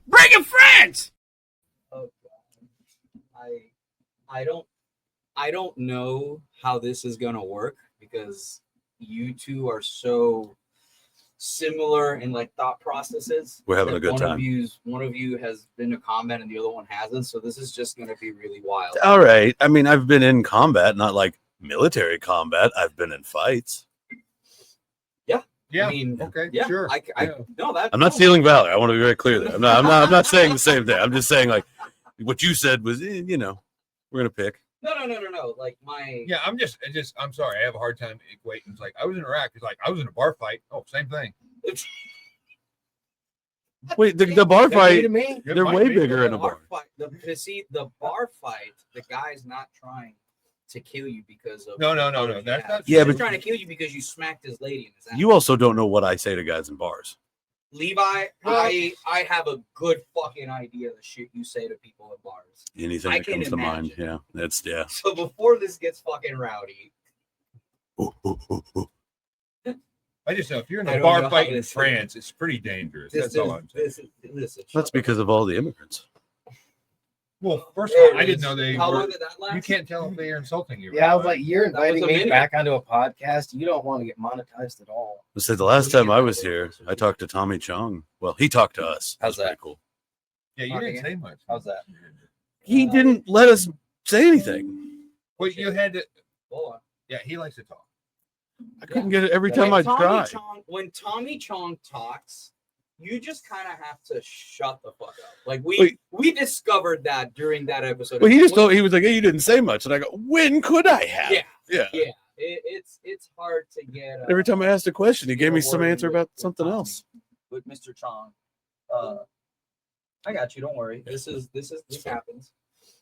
Bring your friends. Oh God. I don't know how this is gonna work because you two are so similar in like thought processes. We're having a good time. One of you has been to combat and the other one hasn't, so this is just gonna be really wild. All right. I mean, I've been in combat, not like military combat. I've been in fights. Yeah. I mean, Okay. yeah, Sure. I know that. I'm not stealing valor. I want to be very clear there. I'm not saying the same thing. I'm just saying like what you said was, we're gonna pick. No. Like my. Yeah. I'm sorry. I have a hard time equating. It's like I was in Iraq. It's like I was in a bar fight. Oh, same thing. Wait, the bar fight. It They're might way be. bigger in a bar. The bar fight. The guy's not trying to kill you because of No. That's not. Yeah, He's but trying to kill you because you smacked his lady in his ass. you also don't know what I say to guys in bars. Levi, I have a good fucking idea of the shit you say to people in bars. Anything I that can comes to mind. imagine. Yeah, that's yeah. So before this gets fucking rowdy, I just know if you're in I a don't bar know fight how in this- France, it's pretty dangerous. That's all I'm saying. listen. That's because of all the immigrants. Well, first of all, I didn't know they How were. long did that last? You can't tell if they are insulting you. Yeah, I was right? like, you're That was inviting a me minute. back onto a podcast. You don't want to get monetized at all. I said the last time I was here, I talked to Tommy Chong. Well, he talked to us. How's That's that? pretty cool. Yeah, you didn't say much. How's that? He didn't let us say anything. Well, you had to. Hold on. Yeah, he likes to talk. I couldn't get it every time I tried. When Tommy Chong talks, you just kind of have to shut the fuck up. Like Wait. we discovered that during that episode. Well, he just told, he was like, "Hey, you didn't say much," and I go, "When could I have?" Yeah. yeah. It's hard to get. Every time I asked a question, he gave me some word answer with- about with something Tommy. else. With Mr. Chong. I got you. Don't worry. This happens.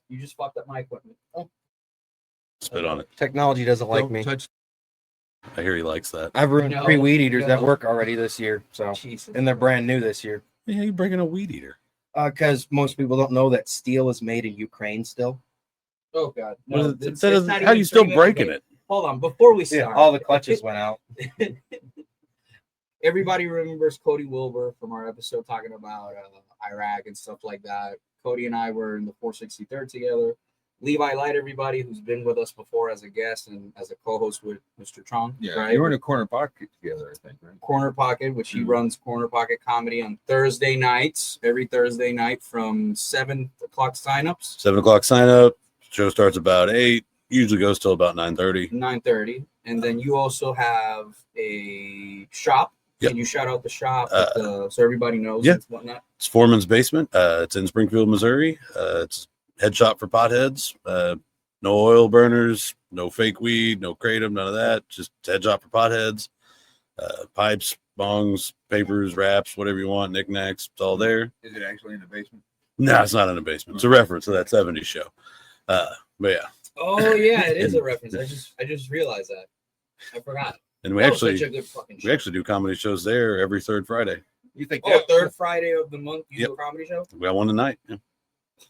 You just fucked up my equipment. Spit on it. Technology doesn't like Don't me. touch. I hear he likes that. I've ruined No, 3 weed eaters at no. work already this year. So, Jesus. and they're brand new this year. Yeah, you bringing a weed eater? Because most people don't know that steel is made in Ukraine still. Oh God. What No, is it- it's that is- not how are even you still 3 minutes breaking late. it? Hold on. Before we Yeah, start, all the clutches went out. Everybody remembers Cody Wilber from our episode talking about Iraq and stuff like that. Cody and I were in the 463rd together. Levi Light, everybody who's been with us before as a guest and as a co-host with Mr. Chong. Yeah, right? you were in a corner pocket together, I think, right? Corner Pocket, which he runs Corner Pocket Comedy on Thursday nights, every Thursday night from 7 o'clock signups, 7:00 sign up. Show starts about 8. Usually goes till about 9:30. 9:30. And then you also have a shop. Yep. Can you shout out the shop so everybody knows yeah. and whatnot? It's Foreman's Basement. It's in Springfield, Missouri. It's head shop for potheads. No oil burners, no fake weed, no kratom, none of that. Just head shop for potheads. Pipes, bongs, papers, wraps, whatever you want, knickknacks. It's all there. Is it actually in the basement? No, it's not in the basement. It's a reference to that 70s show. But yeah. Oh yeah, it is a reference. I just realized that. I forgot. And we That was such a actually good fucking show. we actually do comedy shows there every third Friday. You think? Oh, third Friday of the month, you Yep. do a comedy show? We got one tonight. Yeah.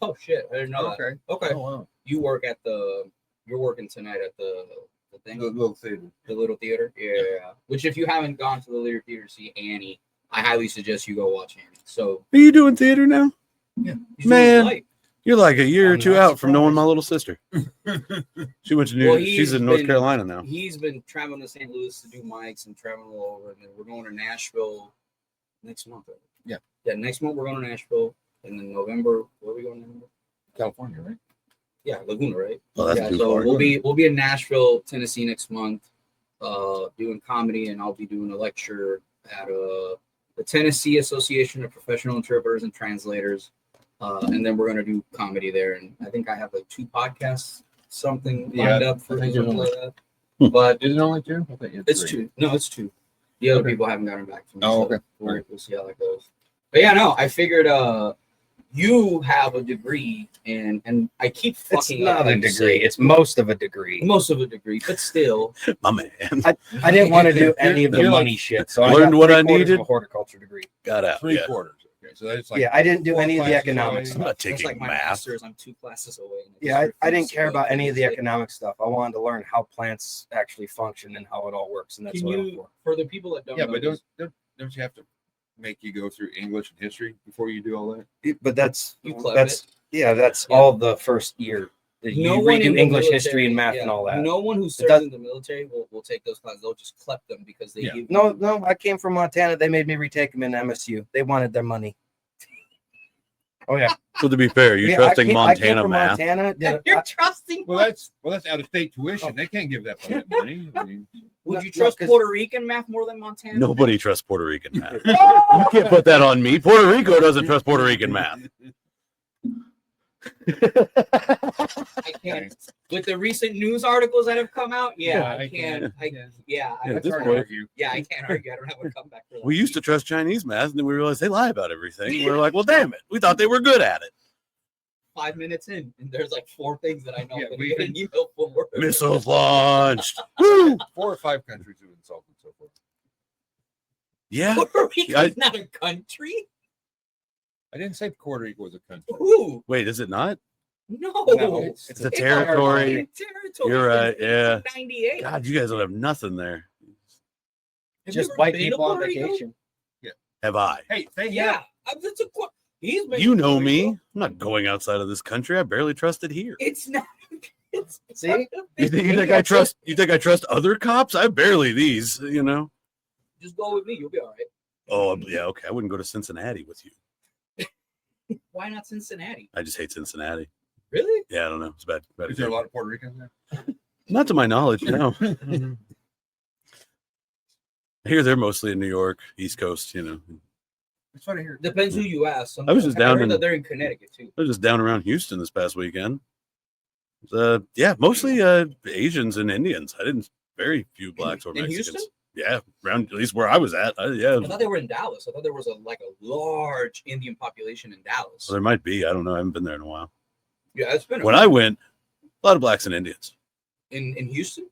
Oh shit, I didn't know Okay. that. Okay. Oh, wow. You're working tonight at the thing, The little theater. the little theater. Yeah. Which if you haven't gone to the little theater to see Annie, I highly suggest you go watch Annie. So Are you doing theater now? you should Man. like- You're like a year or I'm two not out from knowing surprised. my little sister. She went to New Well, she's he's in North been- Carolina now. He's been traveling to St. Louis to do mics and traveling all over, and then we're going to Nashville next month. Right? Yeah. Next month we're going to Nashville, and then November, where are we going? In November? California, right? Yeah, Laguna, right? Oh, that's Yeah, too so far. we'll be in Nashville, Tennessee next month, doing comedy, and I'll be doing a lecture at the Tennessee Association of Professional Interpreters and Translators, and then we're gonna do comedy there. And I think I have like 2 podcasts, something lined up for I think something there's like that. But Is it only 2? I think it's 3. 2. No, it's 2. The other Okay. people haven't gotten back to me. Oh, so okay. We'll see how that goes. But yeah, no, I figured you have a degree, and I keep It's fucking not up a when you degree. say It's most of a degree. most of a degree, but still. My man. I didn't want to do any of the You're like- money shit, so I Learned got what I 3/4 needed. of a horticulture degree. Got out. 3 Yeah. quarters. Okay, so that's like Yeah, I didn't do 4 any of the classes economics away. I'm not Just taking like my math. masters, I'm 2 classes away. and Yeah, just I didn't refuse care to about any of the take it. economic stuff. I wanted to learn how plants actually function and how it all works, and that's Can what I'm you, for. for the people that don't Yeah, know, but this- don't you have to make you go through English and history before you do all that? But that's That's all the first year. You no one redo in the English, military, history, and math and all that. No one who serves does- in the military will take those classes. They'll just collect them because they give. No, I came from Montana. They made me retake them in MSU. They wanted their money. Oh yeah. So to be fair, you Yeah, trusting I came Montana from math? Montana. You're trusting. Well, that's out of state tuition. They can't give that money. I mean, Would you no, trust 'cause- Puerto Rican math more than Montana? Nobody trusts Puerto Rican math. You can't put that on me. Puerto Rico doesn't trust Puerto Rican math. I can't. With the recent news articles that have come out, I can't. I can't At this hard to point, argue. I can't argue. I don't have a comeback for that. we used to trust Chinese math, and then we realized they lie about everything. We're like, well, damn it. We thought they were good at it. 5 minutes in, and there's like 4 things that I know. Yeah, that we we get an email for. Missiles launched. Woo! 4 or 5 countries have insulted so far. Yeah. Puerto Rico I- is not a country. I didn't say Puerto Rico was a country. Ooh, Wait, is it not? no. It's It's a territory. Territory. You're right, Since yeah. 98. God, you guys don't have nothing there. Have Just you ever white been to people on Puerto Rico? vacation. Have I? Hey, thank Yeah. That's a he's been You to know Puerto me. Rico. I'm not going outside of this country. I barely trust it here. It's not. It's See? not a You big think I trust? You think I trust other cops? I barely these. You know. Just go with me. You'll be all right. Oh yeah, okay. I wouldn't go to Cincinnati with you. Why not Cincinnati? I just hate Cincinnati. Really? Yeah, I don't know. It's bad. Is there a lot of Puerto Ricans there? Not to my knowledge. No. I hear they're mostly in New York, East Coast. You know. It's funny here. Depends who you ask. I was just down heard in- that they're in Connecticut too. I was just down around Houston this past weekend. Yeah, mostly Asians and Indians. I didn't very few blacks or In Mexicans. Houston? Yeah, around at least where I was at. Yeah, I thought they were in Dallas. I thought there was a large Indian population in Dallas. so there might be. I don't know. I haven't been there in a while. Yeah, it's been When I went, a lot of blacks and Indians. in Houston.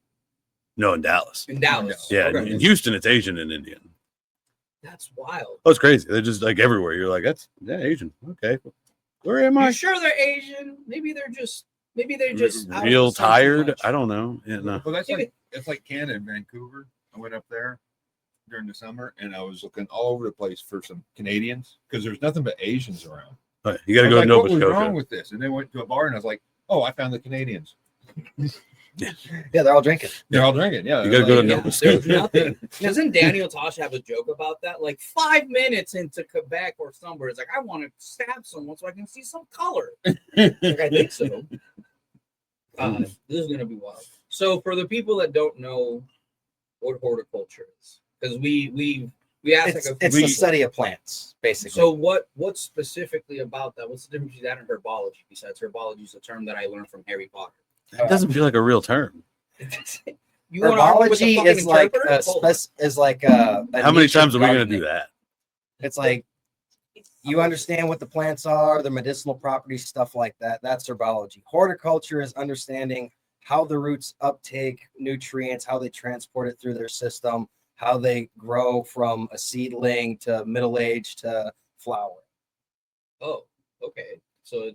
No, in Dallas. In Dallas. Yeah, Okay. in Houston, it's Asian and Indian. That's wild. Oh, it's crazy. They're just like everywhere. You're like, that's Asian. Okay, where am I? You sure they're Asian? Maybe they're just out of Real the sun too tired. much. I don't know. Yeah, no. Well, it's like Canada and Vancouver. I went up there during the summer and I was looking all over the place for some Canadians because there's nothing but Asians around. But you got to I go was to like, Nova what was wrong Scotia. with this? And they went to a bar and I was like, oh, I found the Canadians. Yeah, they're all drinking. They're all drinking. Yeah. You got to go to Yeah, Nova there's Scotia. nothing. Doesn't Daniel Tosh have a joke about that? Like 5 minutes into Quebec or somewhere, it's like, I want to stab someone so I can see some color. Like, I think so. This is gonna be wild. So for the people that don't know what horticulture is, because we asked It's, like it's the study of plants, basically. so what specifically about that? What's the difference between that and herbology? Besides herbology is a term that I learned from Harry Potter. It doesn't feel like a real term. You wanna argue with the Herbology fucking is like interpreter? Hold on. How many times are we going to do that? It's like you understand what the plants are, the medicinal properties, stuff like that. That's herbology. Horticulture is understanding how the roots uptake nutrients, how they transport it through their system, how they grow from a seedling to middle age to flower. Oh, okay. So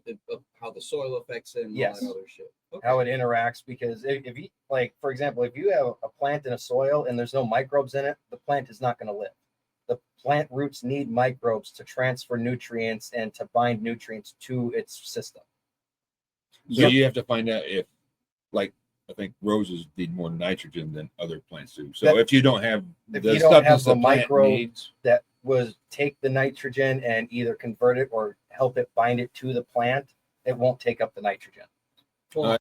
how the soil affects it and Yes. all that other shit. Okay. How it interacts, because if you, like, for example, if you have a plant in a soil and there's no microbes in it, the plant is not going to live. The plant roots need microbes to transfer nutrients and to bind nutrients to its system. So you have to find out if, like, I think roses need more nitrogen than other plants do. So That- if you don't have if the you don't substance have the the plant micro- needs, That was take the nitrogen and either convert it or help it bind it to the plant, it won't take up the nitrogen. Well,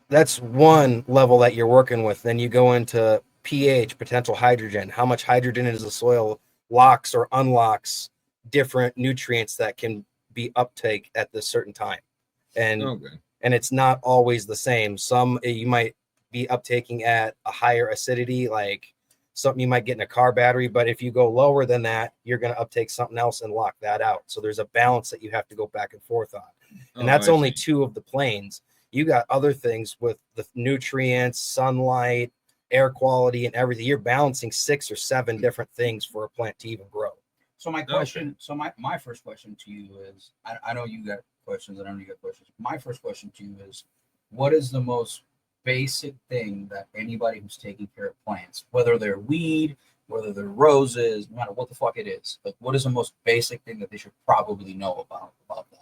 That's one level that you're working with. Then you go into pH, potential hydrogen. How much hydrogen is the soil locks or unlocks different nutrients that can be uptake at this certain time. And okay. and it's not always the same. Some you might be uptaking at a higher acidity, like something you might get in a car battery, but if you go lower than that, you're going to uptake something else and lock that out. So there's a balance that you have to go back and forth on. And that's I only see. 2 of the planes. You got other things with the nutrients, sunlight, air quality, and everything. You're balancing 6 or 7 different things for a plant to even grow. So my question, so my first question to you is, I know you got questions, and I know you got questions. My first question to you is, what is the most basic thing that anybody who's taking care of plants, whether they're weed, whether they're roses, no matter what the fuck it is. Like, what is the most basic thing that they should probably know about that?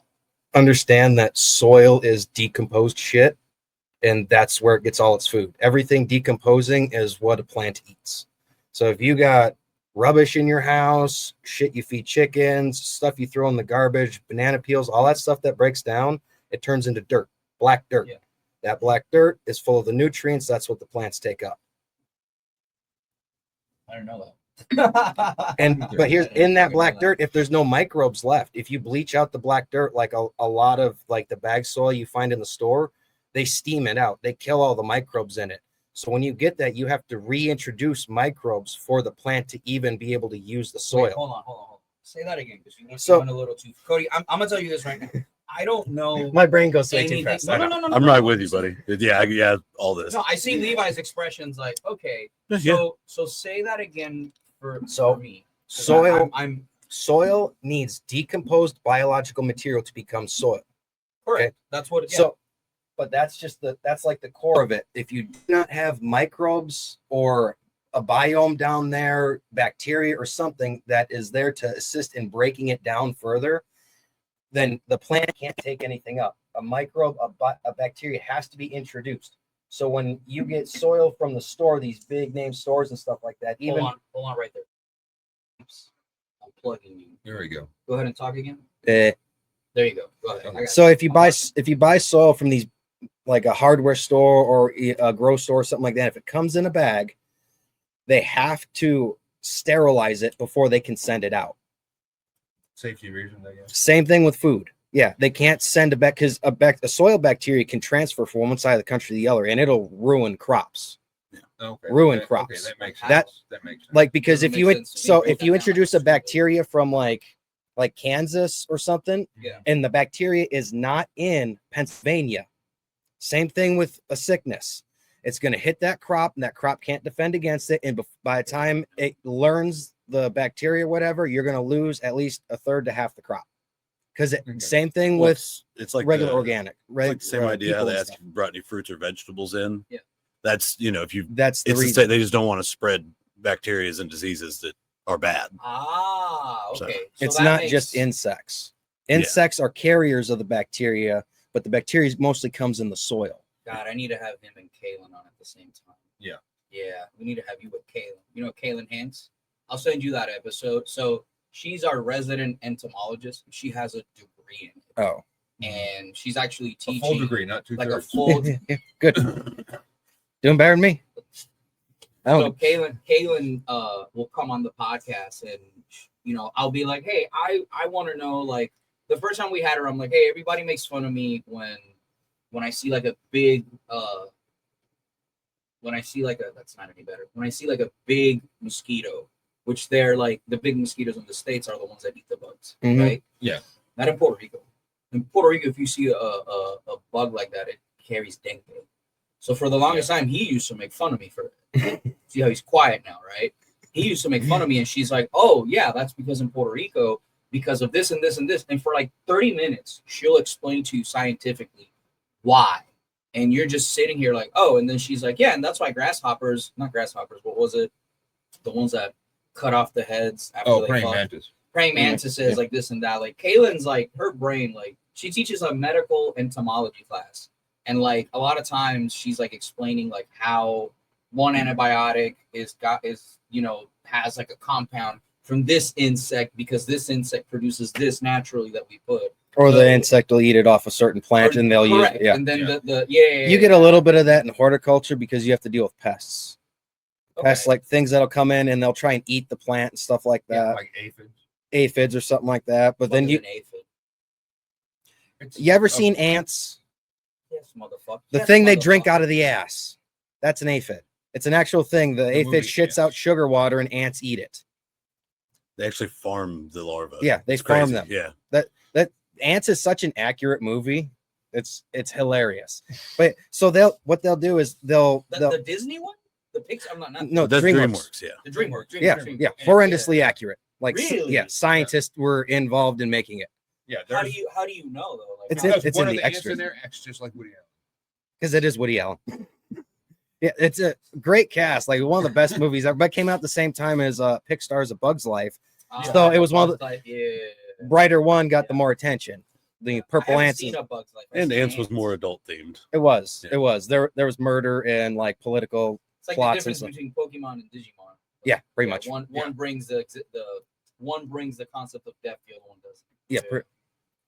Understand that soil is decomposed shit, and that's where it gets all its food. Everything decomposing is what a plant eats. So if you got rubbish in your house, shit you feed chickens, stuff you throw in the garbage, banana peels, all that stuff that breaks down, it turns into dirt, black dirt. Yeah. That black dirt is full of the nutrients. That's what the plants take up. I don't know that. But here's in that black dirt, if there's no microbes left, if you bleach out the black dirt, like a lot of like the bag soil you find in the store, they steam it out. They kill all the microbes in it. So when you get that, you have to reintroduce microbes for the plant to even be able to use the soil. Wait, hold on. Say that again, because you went a little too. Cody, I'm gonna tell you this right now. I don't know. My brain goes way too anything. fast. No. I'm right with you, buddy. Yeah, all this. No, I see Levi's expressions like, okay, Yeah. so say that again for me. Soil, I'm soil needs decomposed biological material to become soil. correct. Okay. That's what. Yeah. So, but that's like the core of it. If you do not have microbes or a biome down there, bacteria or something that is there to assist in breaking it down further, then the plant can't take anything up. A microbe, a bacteria has to be introduced. So when you get soil from the store, these big name stores and stuff like that, even hold on right there. Oops. I'm plugging you. There we go. Go ahead and talk again. uh, There you go. Go ahead. I got so if you buy soil from these, like a hardware store or a grow store or something like that, if it comes in a bag, they have to sterilize it before they can send it out. Safety reasons, I guess. Same thing with food. Yeah, they can't send it back because a soil bacteria can transfer from one side of the country to the other, and it'll ruin crops. Okay. Ruin Okay, crops. Okay, that makes That- sense. That makes sense. Like because Doesn't if you make sense to me. so Break if that you down introduce like a bacteria from like Kansas or something, Yeah. and the bacteria is not in Pennsylvania, same thing with a sickness. It's going to hit that crop, and that crop can't defend against it. And by the time it learns the bacteria, whatever, you're going to lose at least a third to half the crop. Because same thing Well, with it's like regular the, organic. it's like the same idea how people they and ask stuff. if you brought any fruits or vegetables in. Yeah. That's if you That's the it's the reason. same, they just don't want to spread bacteria and diseases that are bad. Ah, So, okay. So It's that not makes- just insects. Yeah. Insects are carriers of the bacteria, but the bacteria mostly comes in the soil. God, I need to have him and Kaylin on at the same time. Yeah. Yeah, we need to have you with Kaylin. You know Kaylin Hance? I'll send you that episode. So she's our resident entomologist. She has a degree in it. Oh, And she's actually A teaching full degree, not like a two-thirds. full good. Doing better than me. So Kaylin will come on the podcast and I'll be like, hey, I want to know, like, the first time we had her, I'm like, hey, everybody makes fun of me when I see like a big that's not any better. When I see like a big mosquito, which they're like the big mosquitoes in the States are the ones that eat the bugs, Mhm. right? Yeah. Not in Puerto Rico. In Puerto Rico, if you see a bug like that, it carries dengue. So for the longest time, he used to make fun of me for it. See how he's quiet now, right? He used to make fun of me, and she's like, "Oh yeah, that's because in Puerto Rico, because of this and this and this." And for like 30 minutes, she'll explain to you scientifically why. And you're just sitting here like, "Oh," and then she's like, "Yeah, and that's why not grasshoppers, what was it? The ones that cut off the heads after Oh, they praying fall. mantis. Praying mantises, like this and that." Like Kaylin's like her brain, like she teaches a medical entomology class. And like a lot of times she's like explaining like how one antibiotic has like a compound from this insect because this insect produces this naturally that we put. Or So- the insect will eat it off a certain plant, and they'll use Correct. it. Yeah. And then Yeah. You get a little bit of that in horticulture because you have to deal with pests. Okay. Pests, like things that'll come in and they'll try and eat the plant and stuff like that. Like aphids. Aphids or something like that. But then Fucking you an aphid. ever Oh, seen ants? Yes, motherfucker. The Yes, thing they drink motherfucker. out of the ass. That's an aphid. It's an actual thing. The aphid movie, shits yeah. out sugar water and ants eat it. They actually farm the larvae. Yeah, they It's farm crazy. them. Yeah. Ants is such an accurate movie. It's hilarious. But so they'll do is they'll The Disney one? The Pixar? I'm not no That's DreamWorks. DreamWorks. Yeah. the DreamWorks. Yeah, horrendously accurate. Like Really? yeah, scientists were involved in making it Yeah, How there's do you know though? Like, It's how- in- one the of the ants extras. in there acts just like Woody Allen. because it is Woody Allen. Yeah, it's a great cast. Like one of the best movies ever. But came out the same time as Pixar's A Bug's Life. So it was one of the brighter one got the more attention. The purple ants. And Ants was more adult themed. It was. Yeah. It was. There was murder and like political It's like the plots difference and stuff. between Pokemon and Digimon. Yeah, pretty much. One brings the one brings the concept of death, the other one doesn't. Yeah.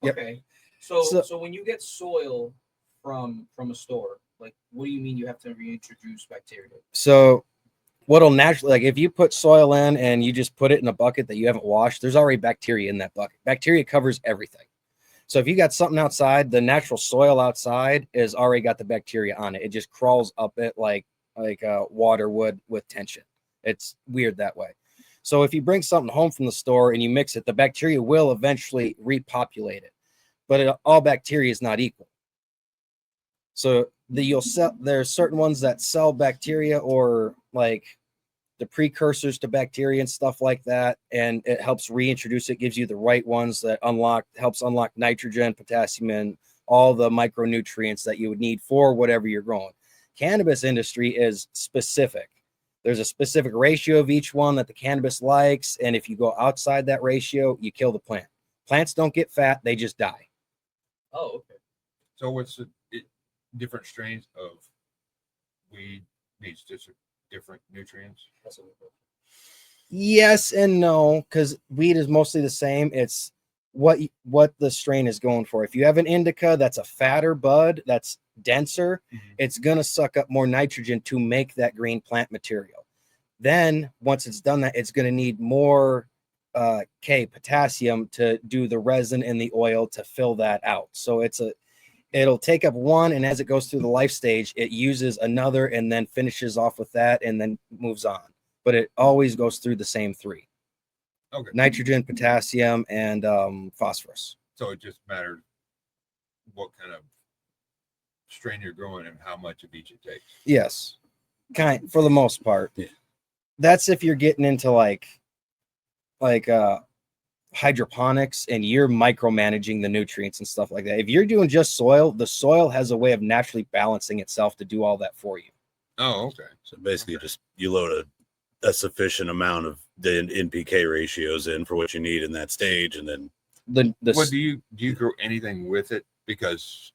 Yep. Okay. So when you get soil from a store, like what do you mean you have to reintroduce bacteria? So what'll naturally, like if you put soil in and you just put it in a bucket that you haven't washed, there's already bacteria in that bucket. Bacteria covers everything. So if you got something outside, the soil outside is already got the bacteria on it. It just crawls up it like water would with tension. It's weird that way. So if you bring something home from the store and you mix it, the bacteria will eventually repopulate it. But all bacteria is not equal. So there's certain ones that sell bacteria or like the precursors to bacteria and stuff like that, and it helps reintroduce it, gives you the right ones that helps unlock nitrogen, potassium, and all the micronutrients that you would need for whatever you're growing. Cannabis industry is specific. There's a specific ratio of each one that the cannabis likes, and if you go outside that ratio, you kill the plant. Plants don't get fat, they just die. Oh, okay. So what's the different strains of weed needs just different nutrients? That's what we're Yes and no, because weed is mostly the same. It's what the strain is going for. If you have an indica that's a fatter bud, that's denser, it's going to suck up more nitrogen to make that green plant material. Then once it's done that, it's going to need more potassium to do the resin and the oil to fill that out. So it'll take up one, and as it goes through the life stage, it uses another and then finishes off with that and then moves on. But it always goes through the same three. Okay. Nitrogen, potassium, and phosphorus. So it just matters what kind of strain you're growing and how much of each it takes. Yes. For the most part. Yeah. That's if you're getting into like hydroponics and you're micromanaging the nutrients and stuff like that. If you're doing just soil, the soil has a way of naturally balancing itself to do all that for you. Oh, okay. So basically, just you load a sufficient amount of the NPK ratios in for what you need in that stage, and then What do you grow anything with it? Because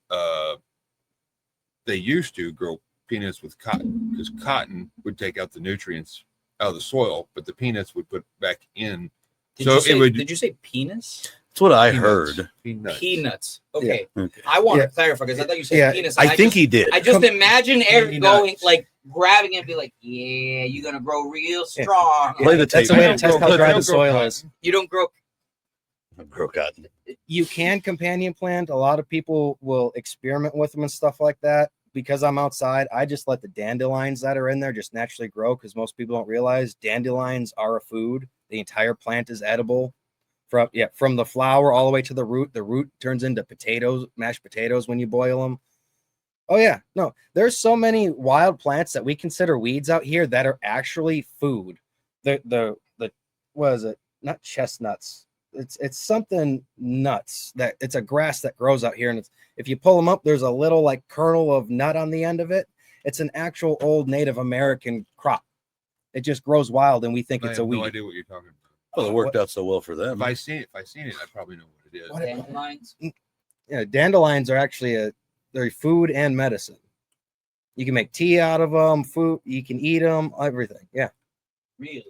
they used to grow peanuts with cotton, because cotton would take out the nutrients out of the soil, but the peanuts would put back in. Did you say penis? that's what I Peanuts. heard. Peanuts. Okay. Yeah. Okay. I want Yeah. to clarify because I thought you said Yeah. penis. I think he did. I just imagine Eric Peanuts. going like grabbing it and be like, "Yeah, you're gonna grow real strong." Play the That's tape. the way I to test don't how grow- dry I the don't grow soil cotton. is. You don't grow. Grow cotton. You can companion plant. A lot of people will experiment with them and stuff like that. Because I'm outside, I just let the dandelions that are in there just naturally grow, because most people don't realize dandelions are a food. The entire plant is edible. From the flower all the way to the root. The root turns into potatoes, mashed potatoes when you boil them. Oh yeah, no, there's so many wild plants that we consider weeds out here that are actually food. The what is it? Not chestnuts. It's something nuts that it's a grass that grows out here, and if you pull them up, there's a little like kernel of nut on the end of it. It's an actual old Native American crop. It just grows wild, and we think I it's have a weed. no idea what you're talking about. Well, it worked out so well for them. If I seen it, I probably know what it is. What? Dandelions. Yeah, dandelions are actually they're food and medicine. You can make tea out of them, food. You can eat them, everything. Yeah, Really?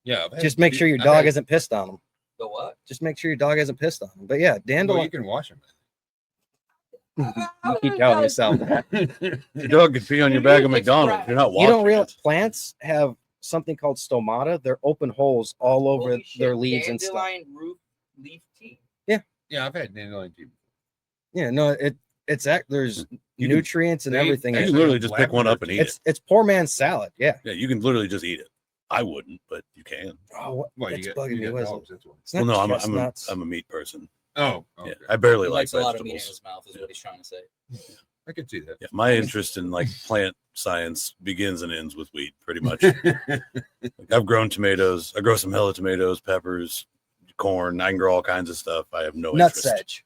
Yeah. I've had- just make sure your I've dog had- isn't pissed on them. The what? Just make sure your dog hasn't pissed on them. But yeah, Well, dandelion. you can wash them. You keep telling yourself that. Your dog could pee on your bag of McDonald's. You're not You watching. don't realize plants have something called stomata. They're open holes all over Holy shit, their leaves and stuff. Dandelion root leaf tea. Yeah, I've had dandelion tea. Yeah, no, there's You can- nutrients and they- everything. You in can it. literally just pick one up and eat it. It's poor man's salad. Yeah. Yeah, you can literally just eat it. I wouldn't, but you can. Oh, Well, it's you bugging me. got What is it? dogs, that's why. It's Well, not no, chestnuts. I'm a meat person. Oh, okay. Yeah, I barely He like likes a lot of meat in vegetables. his mouth, is what he's trying to say. I can see that. Yeah, my interest in like plant science begins and ends with weed, pretty much. Like, I've grown tomatoes. I grow some hella tomatoes, peppers, corn. I can grow all kinds of stuff. I have no interest. Nutsedge.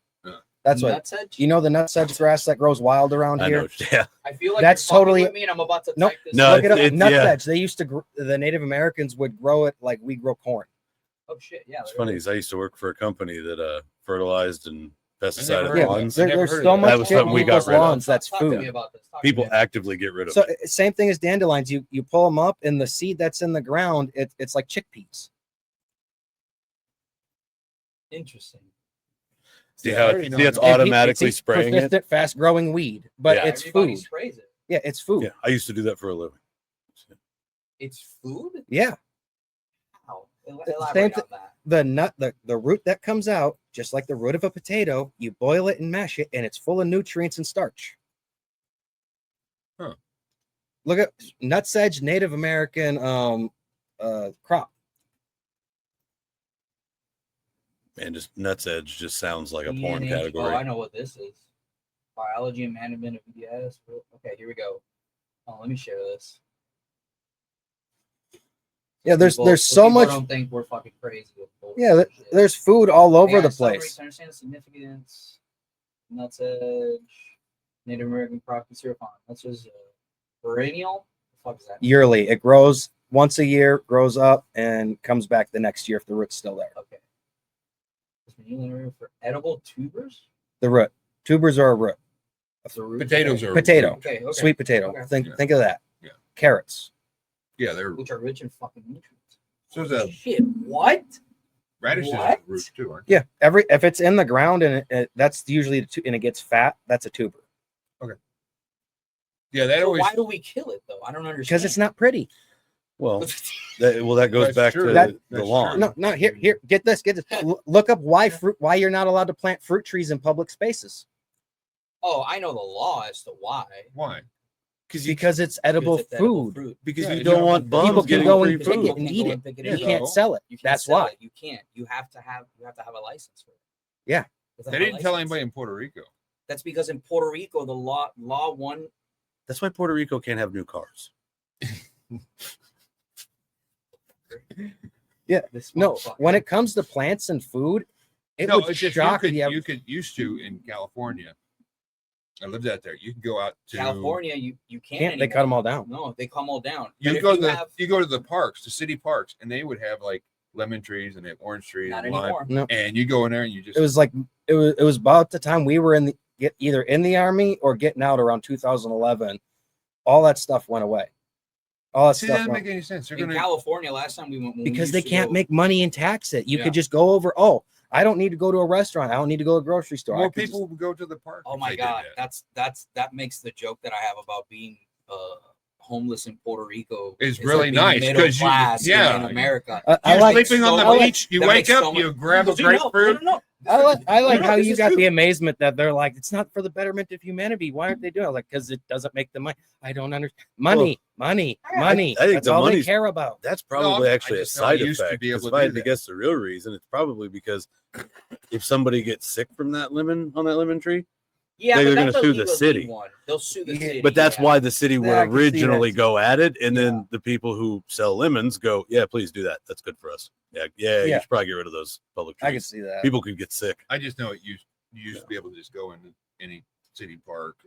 That's what Nutsedge? you know. The nutsedge grass that grows wild around I here. know. Yeah. I feel like That's you're fucking totally- with me, and I'm about to Nope. type this. No, Look it up. it's- Nutsedge. They used to. The Native Americans would grow it like we grow corn. Oh shit! Yeah. It's there funny it because I used to work for a company that fertilized and pesticided heard of that. lawns. I never There's heard of so that. much That was shit something in we got people's rid of. lawns that's Talk to me food. about this. Talk to People me about actively get rid of So it. same thing as dandelions. You pull them up, and the seed that's in the ground, it's like chickpeas. it. Interesting. See I how already know it's that. automatically It's a spraying it? persistent, fast-growing weed, but Yeah. it's Everybody food. sprays it. Yeah, it's food. Yeah, I used to do that for a living. It's food. Yeah. How? same Elaborate thi- on that. The nut, the root that comes out, just like the root of a potato, you boil it and mash it, and it's full of nutrients and starch. Huh. Look at nutsedge, Native American crop. And just nutsedge just sounds like a porn DNA. category. Oh, I know what this is. Biology and management of EDS. Okay, here we go. Oh, let me share this. Yeah, there's People so much. don't think we're fucking crazy with bullshit. Yeah, there's food all over Yeah, the summary place. to understand the significance. Nutsedge, Native American crop consider farm. That's just perennial. What the fuck is that? Yearly, it grows once a year, grows up, and comes back the next year if the root's still there. Okay. For edible tubers. The root, tubers are a root. The root. Potatoes are Potato. Okay. Okay. Sweet potato. Okay. Think of that. Yeah. Carrots. Yeah, they're Which are rich in fucking nutrients. so the Shit. What? radishes What? are root too, aren't they? Yeah, if it's in the ground and that's usually and it gets fat, that's a tuber Yeah, that So always. why do we kill it though? I don't understand. because it's not pretty. Well, that goes That's back true. to That- the that's lawn. true. No, here. Get this. Look up why you're not allowed to plant fruit trees in public spaces Oh, I know the law as to why. Why? because it's edible Because it's edible food. fruit. Because Yeah, you you don't don't- want People bums can getting go free and pick food. it and eat it. Pick You up. can't sell it. You can't That's sell why. it. You can't. You have to have a license for it. Yeah. You have to They have a didn't tell license. anybody in Puerto Rico. That's because in Puerto Rico the law one. That's why Puerto Rico can't have new cars. This No, motherfucker. when it comes to plants and food, it No, would it's just shock the you could used to in California. I lived out there. You can go out to California, you can't. can't they cut them all down. No, they come all down. You But if go to the have- you go to the parks, the city parks, and they would have like lemon trees and they have orange trees not and lime. anymore. No, And you go in there and you just it was like it was about the time we were either in the army or getting out around 2011. All that stuff went away. All that see stuff that doesn't went, make any sense. They're In gonna California, last time we went when we because used they to can't go- make money and tax it. You Yeah. could just go over. Oh, I don't need to go to a restaurant. I don't need to go to a grocery store. I more could just- people would go to the park. Oh if my they did god, that. that makes the joke that I have about being homeless in Puerto Rico. It's like really being nice, middle 'cause you- class yeah. in America. I You're like sleeping on the I like- beach. You that wake makes up, so you much- grab a Dude, no, grapefruit. no. I like No, how this you is got true. the amazement that they're like, it's not for the betterment of humanity. Why aren't they doing it? Like, because it doesn't make them money. I don't understand. Money. I think That's the all they money's- care about. That's probably I actually a just know I side used to effect. be able Because to if I do had to that. guess the real reason, it's probably because if somebody gets sick from that lemon on that lemon tree, Yeah, They're but gonna that's sue a the legal city. one. They'll sue the Yeah, city. but that's yeah. why the city would Yeah, I can see that. originally go at it, and Yeah. then the people who sell lemons go, "Yeah, please do that. That's good for us." Yeah, you Yeah. should probably get rid of those public I can trees. see that. People could get sick. I just know you used to be able to just go into any city park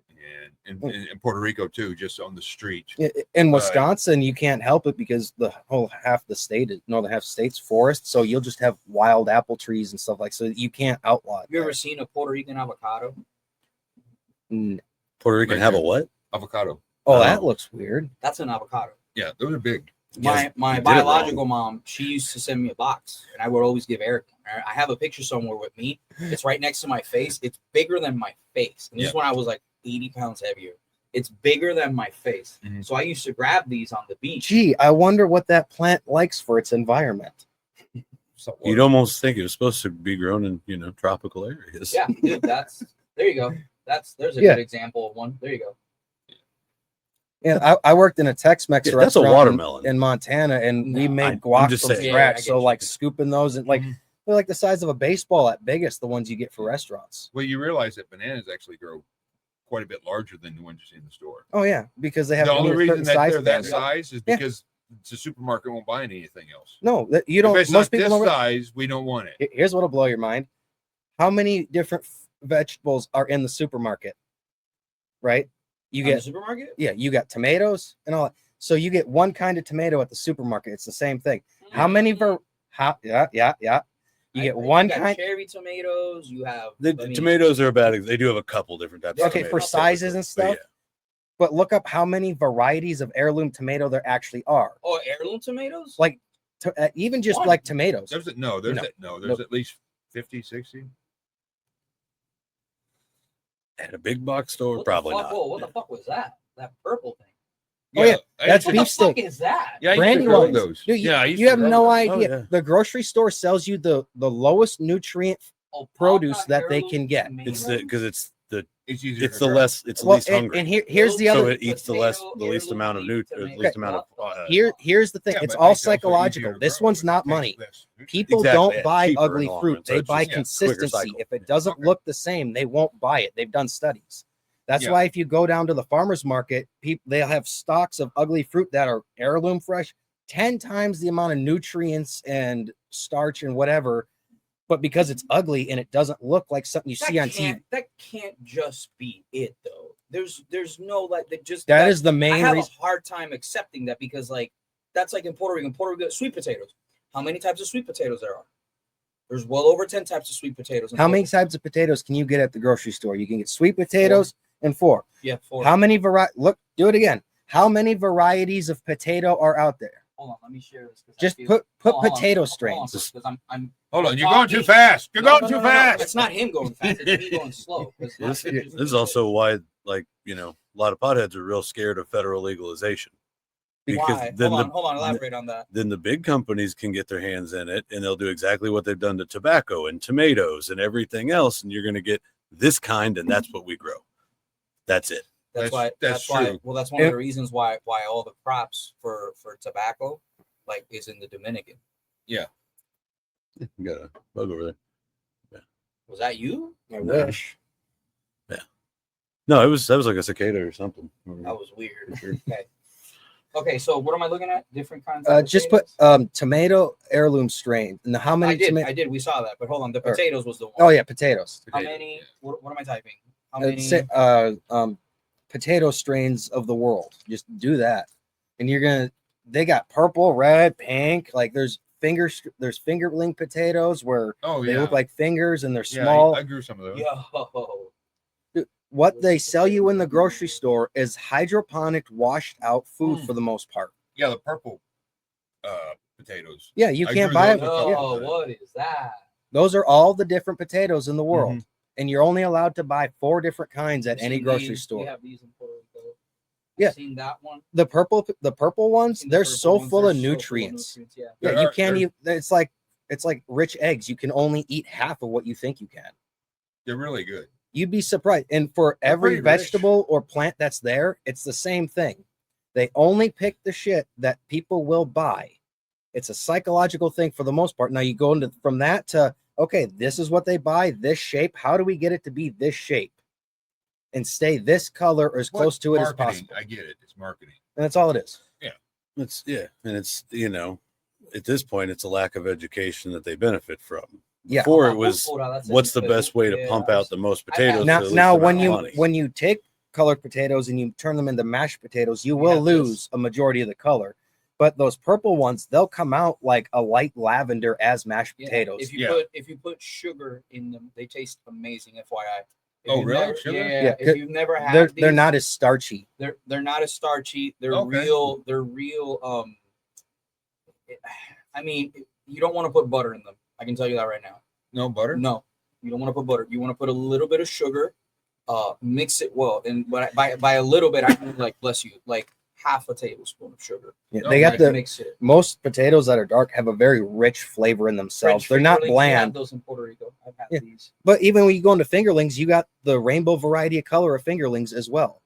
and in Puerto Rico too, just on the street. In Wisconsin, you can't help it because the whole half the state is northern half the state's forest. So you'll just have wild apple trees and stuff like so. You can't outlaw it. Have you ever there. seen a Puerto Rican avocado? Puerto Rican Right have a there. what? Avocado. Oh, that looks weird. That's an avocado. Yeah, those are big. Yes, My you did it biological mom, she used to send me a box, and I would always give Eric. I have a picture somewhere with me. It's right next to my face. It's bigger than my face. And this is when I was like 80 pounds heavier. It's bigger than my face. Mhm. So I used to grab these on the beach. Gee, I wonder what that plant likes for its environment. You'd almost think it was supposed to be grown in tropical areas. Yeah, dude, there you go. There's a Yeah. good example of one. There you go. Yeah, I worked in a Tex-Mex Yeah, that's a restaurant watermelon. in Montana, and we No, made I'm guac just from saying. Yeah, I scratch. get So you. like scooping those and like Mhm. they're like the size of a baseball at biggest, the ones you get for restaurants. Well, you realize that bananas actually grow quite a bit larger than the ones you see in the store. Oh yeah, because they have The only only a reason certain that size. they're that for them. size is Yeah. because the supermarket won't buy anything else. No, that you don't. If it's Most not people this don't. size, we don't want it. Here's what'll blow your mind: how many different vegetables are in the supermarket, right? You At the get supermarket. you got tomatoes and all that. So you get one kind of tomato at the supermarket. It's the same thing. How many You get one got kind. cherry tomatoes. You have Tomatoes are about. They do have a couple different types. Okay, of for tomatoes, sizes and typically, stuff. But look up how many varieties of heirloom tomato there actually are. Oh, heirloom tomatoes. Like even just One. like tomatoes. There's at least 50, 60. At a big box store, What probably the fuck? not. Whoa, what the fuck was that? That purple thing. Oh, yeah, that's I beef used to- What the steak. fuck is that? Yeah, I used to Brandy grow wines. those. Dude, Yeah, I used you to have grow no those. idea. Oh, yeah. The grocery store sells you the lowest nutrient Oh, produce Papa that they heirloom can get. It's tomatoes? because it's easier. it's to the grow. less it's the Well, least hungry. and here's the so other. it eats the least amount of tomato, least amount of Here's the thing. Yeah, It's but all it's also easier psychological. to This grow. one's It not takes money. less nutrients. People Exactly, don't yeah, buy cheaper in ugly the long fruit. run, so They it's buy just, quicker consistency. cycle. If it doesn't Okay. look the same, they won't buy it. They've done studies. That's Yeah. why if you go down to the farmer's market, they'll have stocks of ugly fruit that are heirloom fresh, 10 times the amount of nutrients and starch and whatever. But because it's ugly and it doesn't look like something you see on TV, That can't just be it, though. There's no like that. Just that is the I main have reason. a hard time accepting that because like that's like in Puerto Rican. Puerto Rican sweet potatoes. How many types of sweet potatoes there are? There's well over 10 types of sweet potatoes. in How many Puerto Rico. types of potatoes can you get at the grocery store? You can get sweet potatoes and 4. Yeah, 4. How many do it again. How many varieties of potato are out there? Hold on, let me share this. 'cause I Just feel- put hold on, potato hold on, strains. because I'm Hold on, you're going too fast. You're No, going no, too no, no, no. fast. It's not him going fast. It's me going slow. 'cause my This picture's is also why, like, a lot of potheads are real scared of federal legalization. Why? then Hold on. Elaborate on that. then the big companies can get their hands in it and they'll do exactly what they've done to tobacco and tomatoes and everything else. And you're going to get this kind, and that's what we grow. That's it. That's That's why. true. Well, that's one of the reasons why all the crops for tobacco like is in the Dominican. You got a bug over there. Was that you? I No. wish. No, that was like a cicada or something. That was weird. Sure. Okay. Okay, so what am I looking at? Different kinds. Just put tomato heirloom strain. And how many? I did. We saw that, but hold on. The Or- potatoes was the one. Oh yeah, potatoes. How Potato, many? yeah. What am I typing? How It's, many? potato strains of the world. Just do that, and they got purple, red, pink. Like there's fingerling potatoes where Oh they yeah. look like fingers and they're Yeah, small. I grew some of those. Yo. What they sell you in the grocery store is hydroponic, washed out food Mm. for the most part. Yeah, the purple potatoes. Yeah, you I can't grew buy those it. with Yeah. Oh, what is that? Those are all the different potatoes in the world, Mhm. and you're only allowed to buy 4 different kinds at I've any seen grocery these. store. We have these in Puerto Rico. Yeah. I've seen that one. The purple ones, Seen the they're purple so ones, full they're of so full nutrients. Yeah. Yeah, There you are- can't they're- even. It's like rich eggs. You can only eat half of what you think you can. They're really good. You'd be surprised. And for They're every pretty rich. vegetable or plant that's there, it's the same thing. They only pick the shit that people will buy. It's a psychological thing for the most part. Now you go into from that to okay, this is what they buy, this shape. How do we get it to be this shape and stay this color or as What close to it as marketing? possible? I get it. It's marketing. And that's all it is. And it's at this point it's a lack of education that they benefit from. Yeah. Before it was Hold on, that's what's the it. best way to Yeah, pump I've out the most I have- potatoes. Now, for the least now amount of money. when you take colored potatoes and you turn them into mashed potatoes, you We will have this. lose a majority of the color. But those purple ones, they'll come out like a light lavender as mashed Yeah, potatoes. If you put sugar in them, they taste amazing. FYI. If Oh, you've really? never- Sugar? Yeah. Yeah, If you've never had they're these, not as starchy. They're not as starchy. They're Okay. real. They're real. I mean, you don't want to put butter in them. I can tell you that right now. No butter. No, you don't want to put butter. You want to put a little bit of sugar. Mix it well, and by a little bit, I mean like bless you, like half a tablespoon of sugar. Yeah, No, they got Like, the mix it. most potatoes that are dark have a very rich flavor in themselves. French They're not fingerlings, we have bland. those in Puerto Rico. I've had Yeah. these. But even when you go into fingerlings, you got the rainbow variety of color of fingerlings as well.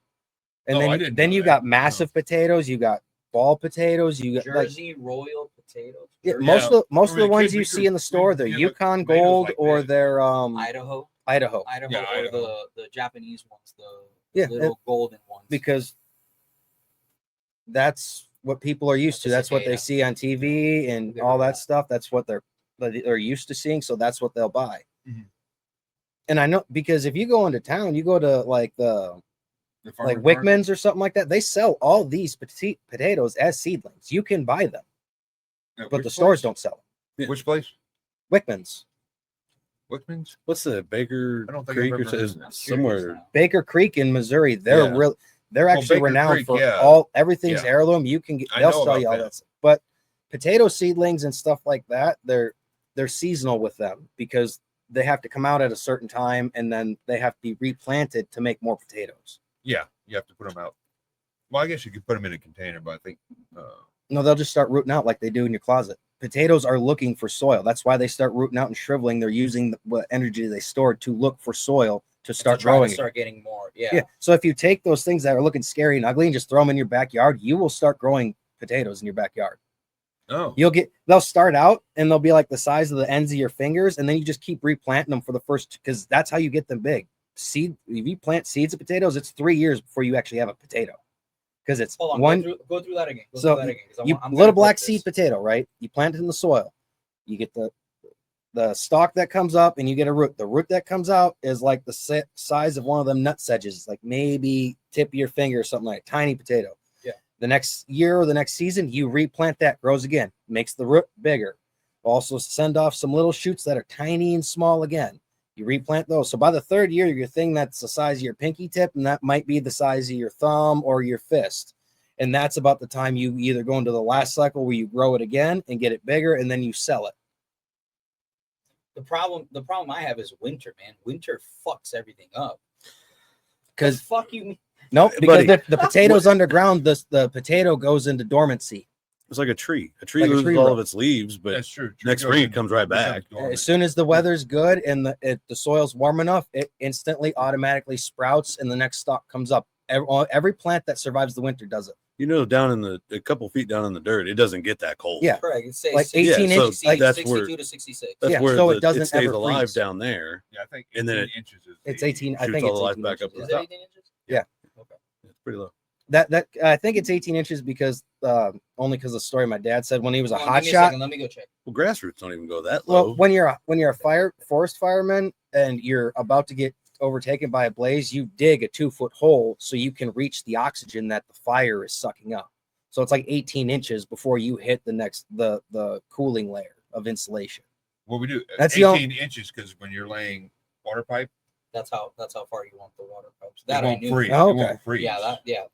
And Oh, I then didn't then know you that. got massive potatoes, you got ball potatoes, you got like Jersey Royal potatoes. yeah, Jersey- most of I the mean, ones we you could- see in the store, they're we have Yukon tomatoes Gold like or this. they're Idaho, Idaho. Idaho, Yeah, or Idaho. the Japanese ones, the Yeah, little golden ones. because that's what people are used That's to. a That's what they cicada. see on TV and Get all rid of that that. stuff. That's what they're used to seeing. So that's what they'll buy. Mhm. And I know because if you go into town, you go to like the farmer's like market? Wickman's or something like that. They sell all these potatoes as seedlings. You can buy them, At but which the stores place? don't sell them. Which place? Wickman's, Wickman's? What's the Baker I don't think Creek I've or ever heard is of that. somewhere? Baker Creek in Missouri. They're Yeah. real. They're Well, actually Baker renowned Creek, for yeah. everything's Yeah. heirloom. You can get. I They'll know sell about you all them. that stuff. But potato seedlings and stuff like that, they're seasonal with them because they have to come out at a certain time and then they have to be replanted to make more potatoes. Yeah, you have to put them out. Well, I guess you could put them in a container, but I think No, they'll just start rooting out like they do in your closet. Potatoes are looking for soil. That's why they start rooting out and shriveling. They're using what energy they stored to look for soil to start growing. Start getting more. Yeah. Yeah. So if you take those things that are looking scary and ugly and just throw them in your backyard, you will start growing potatoes in your backyard. They'll start out and they'll be like the size of the ends of your fingers, and then you just keep replanting them for the first, because that's how you get them big. If you plant seeds of potatoes, it's 3 years before you actually have a potato. Because it's Hold on, one go through that again. Go So through that again, 'cause you I'm little gonna black clip seed this. potato, right? You plant it in the soil. You get the stalk that comes up, and you get a root. The root that comes out is like the size of one of them nut sedges, like maybe tip of your finger or something, like a tiny potato. Yeah. The next year or the next season, you replant that, grows again, makes the root bigger. Also send off some little shoots that are tiny and small again. You replant those. So by the third year, your thing that's the size of your pinky tip, and that might be the size of your thumb or your fist. And that's about the time you either go into the last cycle where you grow it again and get it bigger, and then you sell it. The problem I have is winter, man. Winter fucks everything up. Because fuck you. nope, because Buddy, the potato's underground, the potato goes into dormancy. It's like a tree. A tree Like a loses tree all root. of its leaves, but that's true. next spring it comes right back. As soon as the weather's good and the soil's warm enough, it instantly automatically sprouts and the next stalk comes up. Every plant that survives the winter does it. You know, down in a couple feet down in the dirt, it doesn't get that cold. Yeah. Correct. It's Like 18 so inches. Like that's 62 where- to 66. That's Yeah, where so it it doesn't stays ever alive freeze. down there. Yeah, I think And then 18 inches is It's the- 18. I shoots think all it's the life 18 back inches. up to Is the it top. 18 inches? Yeah. Okay. It's pretty low. That I think it's 18 inches because only because the story my dad said when he was a Hold on, hot give me shot. second, let me go check. Well, grassroots don't even go that low. Well, when you're a forest fireman and you're about to get overtaken by a blaze, you dig a 2-foot hole so you can reach the oxygen that the fire is sucking up. So it's like 18 inches before you hit the cooling layer of insulation. What we do, That's the 18 inches, because when you're laying water pipe, That's how far you want the water pipes. it That I won't knew. freeze. Oh, It okay. won't freeze.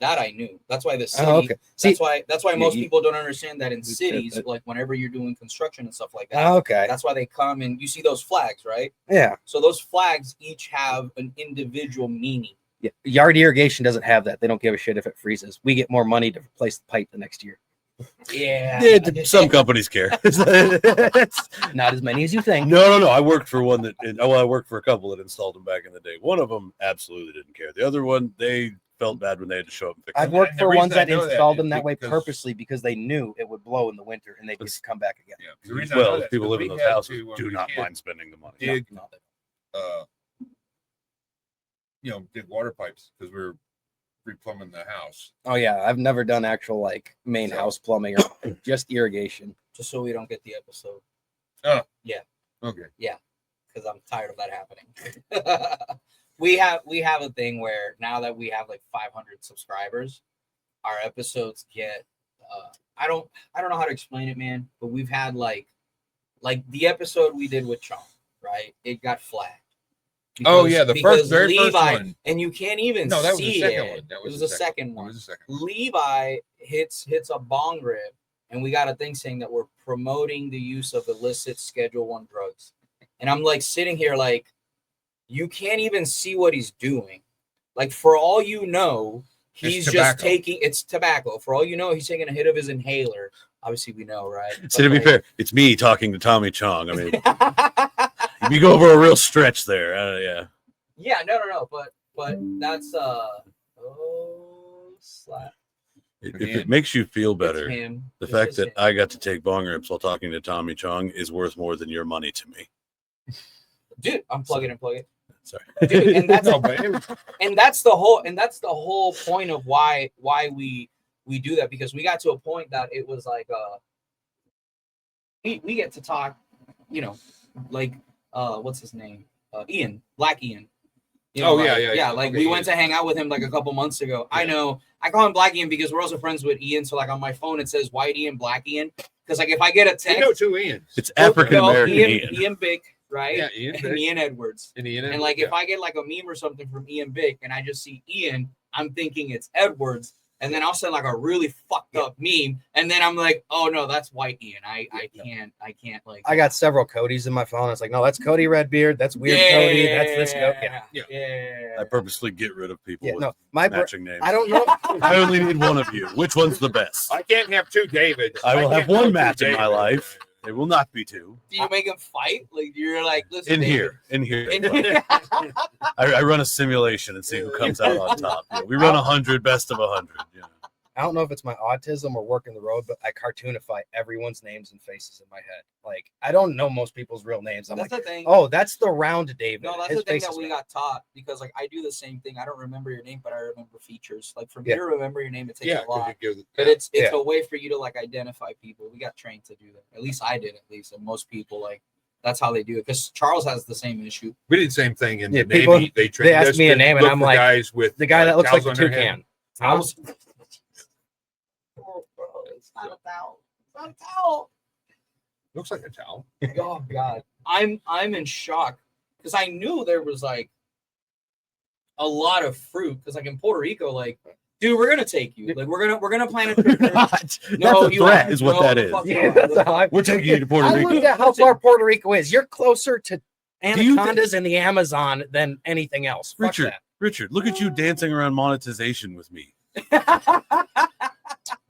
That I knew. That's why the city. Oh, okay. See, That's why most you- people don't understand that in cities, that- like whenever you're doing construction and stuff like that. okay. That's why they come and you see those flags, right? Yeah. So those flags each have an individual meaning. Yeah. Yard irrigation doesn't have that. They don't give a shit if it freezes. We get more money to replace the pipe the next year. Yeah. Some companies care. Not as many as you think. No. I worked for one I worked for a couple that installed them back in the day. One of them absolutely didn't care. The other one, they felt bad when they had to show up and fix I've them. worked And the for reason ones I that know that installed is them that way because- purposely because they knew it would blow in the winter and they'd just come back again. Yeah. The reason I know Well, that is people 'cause live in we those had houses to, when do we were not kids, mind spending the money. dig, No, dig water pipes because we were replumbing the house. Oh yeah, I've never done actual like main So- house plumbing or just irrigation. just so we don't get the episode Okay. because I'm tired of that happening. we have a thing where now that we have like 500 subscribers, our episodes get I don't know how to explain it, man, but we've had like the episode we did with Chong, right? It got flagged. Oh, yeah, the because very first Levi, one. and you can't even No, that was the see second it. one. That It was was the the second That one. was the second one. Levi hits a bong rip, and we got a thing saying that we're promoting the use of illicit Schedule 1 drugs. And I'm like sitting here like, you can't even see what he's doing. Like, for all you know, he's just taking, it's tobacco. For all you know, he's taking a hit of his inhaler. Obviously, we know, right? So to be fair, it's me talking to Tommy Chong. I mean, if you go over a real stretch there, yeah. Yeah, no, but that's slap. If it makes you feel better, It's him. the It's fact just that him. I got to take bong rips while talking to Tommy Chong is worth more than your money to me. Dude, I'm plugging and plugging. Sorry. Dude, and that's No, but it was, and that's the whole point of why we do that, because we got to a point that it was like we get to talk, you know, like what's his name, Ian, Black Ian. Oh, yeah. Like Okay, we Ian. went to hang out with him like a couple months ago. I know. I call him Black Ian because we're also friends with Ian. So like on my phone it says White Ian, Black Ian. Because like if I get a text, You know two Ians. It's African American Ian Bick, right? Yeah, Ian. And Ian Edwards. And Like if I get like a meme or something from Ian Bick and I just see Ian, I'm thinking it's Edwards. And then I'll send like a really fucked up meme, and then I'm like, "Oh no, that's White Ian. I can't like." I got several Codys in my phone. It's like, no, that's Cody Redbeard. That's Weird Cody. That's this Cody. Yeah. I purposely get rid of people with my matching names. I don't know. I only need one of you. Which one's the best? I can't have two Davids. I will can't have one two match in my Davids. life. It will not be two. Do you make them fight? Like you're like, listen, In here. I run a simulation and see who comes out on top. Yeah, we run 100 best of 100. Yeah. I don't know if it's my autism or working the road, but I cartoonify everyone's names and faces in my head. Like I don't know most people's real names. I'm That's like, the thing. oh, that's the round David. No, that's His the thing face that is we red. got taught because like I do the same thing. I don't remember your name, but I remember features. Like for me Yeah. to remember your name, it takes Yeah, a lot. But it's Yeah. a way for you to like identify people. We got trained to do that. At least I did. At least, and most people like that's how they do it. Because Charles has the same issue. We did the same thing in Yeah, the people- Navy. They trained asked us me a to name, and look I'm for like, guys with the guy that looks like towels the on their head. toucan. I was. Oh, bro, it's not a towel. It's not a towel. Looks like a towel. Oh God, I'm in shock because I knew there was like a lot of fruit because like in Puerto Rico, like dude, we're gonna take you. Like we're gonna plan a trip. That's No, a you threat, are. is what No, that the is. fuck you Yeah, are. that's how I. We're taking you to Puerto I Rico. looked at how far Puerto Rico is. You're closer to Do you anacondas in the Amazon than anything else. Fuck Richard, look at you dancing around monetization with me.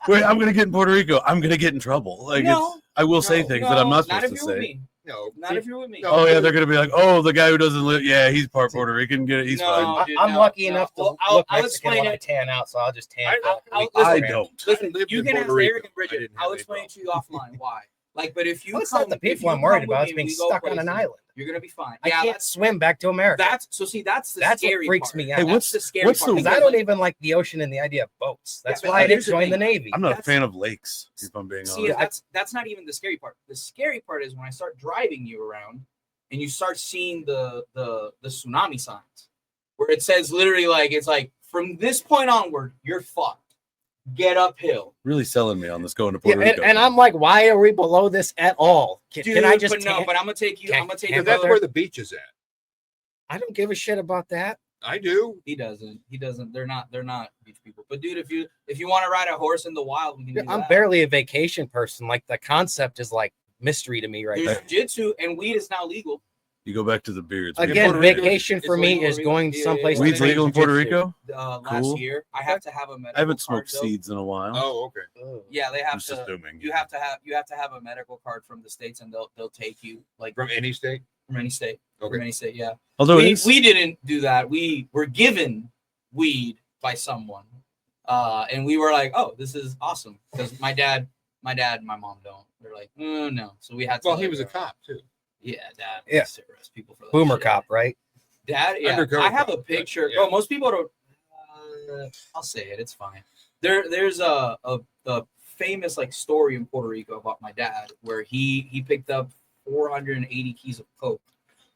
Wait, I'm gonna get in Puerto Rico. I'm gonna get in trouble. Like No, I will say things that I'm not not supposed if to you're with say. me. No, Not if you're with me. No. Oh yeah, they're gonna be like, oh, the guy who doesn't live. Yeah, he's part Puerto Rican. Get it? He's No. fine. Dude, I'm no, lucky no. enough to Well, look I'll Mexican explain when I it. tan out, so I'll just tan. I don't. Listen, lived you in can Puerto ask Rico. Eric and I Bridget. didn't have I'll any explain to you offline why. Like, but if you Well, it's come, not the if you people I'm worried come with about. me It's being and we go stuck on an places, island. You're gonna be fine. I Yeah, can't swim back to America. that's the That's what scary freaks part. me out. Hey, That's the scary what's part. the- Because I because, don't like, even like the ocean and the idea of boats. That's Yeah, but why I didn't here's the join thing. the Navy. I'm not a That's- fan of lakes. If I'm being See, honest. that's not even the scary part. The scary part is when I start driving you around and you start seeing the tsunami signs where it says literally like it's like from this point onward you're fucked. Get uphill. Really selling me on this going to Yeah, Puerto Rico. and I'm like, why are we below this at all? Can I just? But no, but I'm gonna take you. I'm gonna take you. That's to- where the beach is at. I don't give a shit about that. I do. He doesn't. They're not beach people. But dude, if you want to ride a horse in the wild, we can do I'm that. barely a vacation person. Like the concept is like mystery to me right There's now. jiu-jitsu and weed is now legal. You go back to the beards. Again, Again, Puerto Rico, vacation it's for me legal is in going Rico. someplace. Yeah, Weed's yeah. legal in Puerto Jiu-jitsu. Rico. Last Cool. year, I have to have a medical. I haven't smoked card, though. seeds in a while. Oh, okay. Ugh. Yeah, they I'm have just to. assuming. You have to have a medical card from the states, and they'll take you like From any state. from any state. From Okay. any state, yeah. Although we, it is, we didn't do that. We were given weed by someone, and we were like, "Oh, this is awesome," because my dad and my mom don't. They're like, "No." So we had to. Well, he like, was a cop too. Yeah, dad. Yeah. used to arrest people for that Boomer shit. cop, right? Dad, yeah. Undercover I have a cop, picture. yeah. Oh, most people don't. I'll say it. It's fine. There's a famous like story in Puerto Rico about my dad where he picked up 480 keys of coke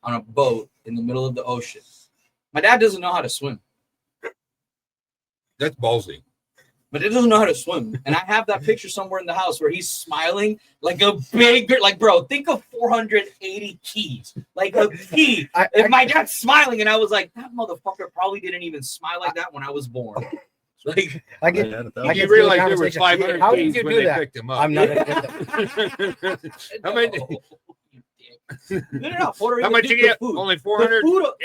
on a boat in the middle of the ocean. My dad doesn't know how to swim, That's ballsy. but he doesn't know how to swim. And I have that picture somewhere in the house where he's smiling like a big, like, bro, think of 480 keys, like a key. And my dad's smiling, and I was like, that motherfucker probably didn't even smile like that when I was born. Like, I get. Yeah, I You get realize through a there was conversation. 500 How did keys you when do they that? picked him up. I'm not. How many? No, Puerto Rico, How much dude, you the get? food. Only The food, for the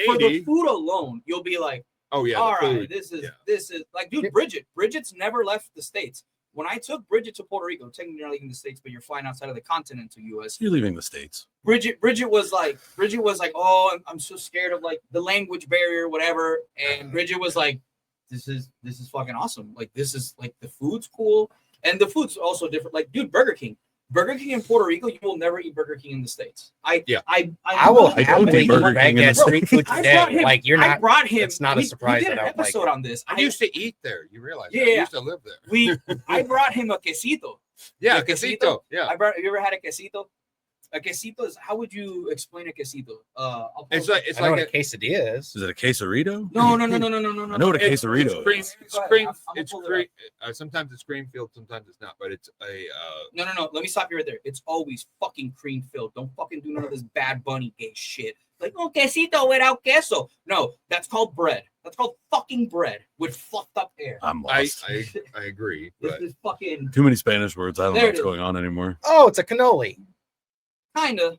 480. food alone, you'll be like, Oh yeah. all the right, food. this is Yeah. like, dude, Bridget's never left the States. When I took Bridget to Puerto Rico, technically you're not leaving the States, but you're flying outside of the continental US. you're leaving the States. Bridget was like, oh, I'm so scared of like the language barrier, whatever. And Bridget was like, this is fucking awesome. Like, this is like, the food's cool. And the food's also different. Like, dude, Burger King in Puerto Rico, you will never eat Burger King in the States. I will I don't happily eat Burger eat King in baguette the- street food I today. brought him. Like you're I not. brought him. It's not a surprise We did that an I don't like episode on this. I used to eat there. You realize? Yeah, that? I yeah. used to live there. I brought him a quesito. Yeah, the quesito. Yeah. You ever had a quesito? A quesito is, how would you explain a quesito? It's I know like what a quesadilla is. Is it a quesarito? No. I know what a quesarito is. Sometimes it's cream filled, sometimes it's not, but it's a No. Let me stop you right there. It's always fucking cream filled. Don't fucking do none of this Bad Bunny gay shit. Like, oh, quesito without queso. No, that's called bread. That's called fucking bread with fucked up air. I'm I lost. agree. This But is fucking Too many Spanish words. I don't know There it what's is. going on anymore. Oh, it's a cannoli. kinda.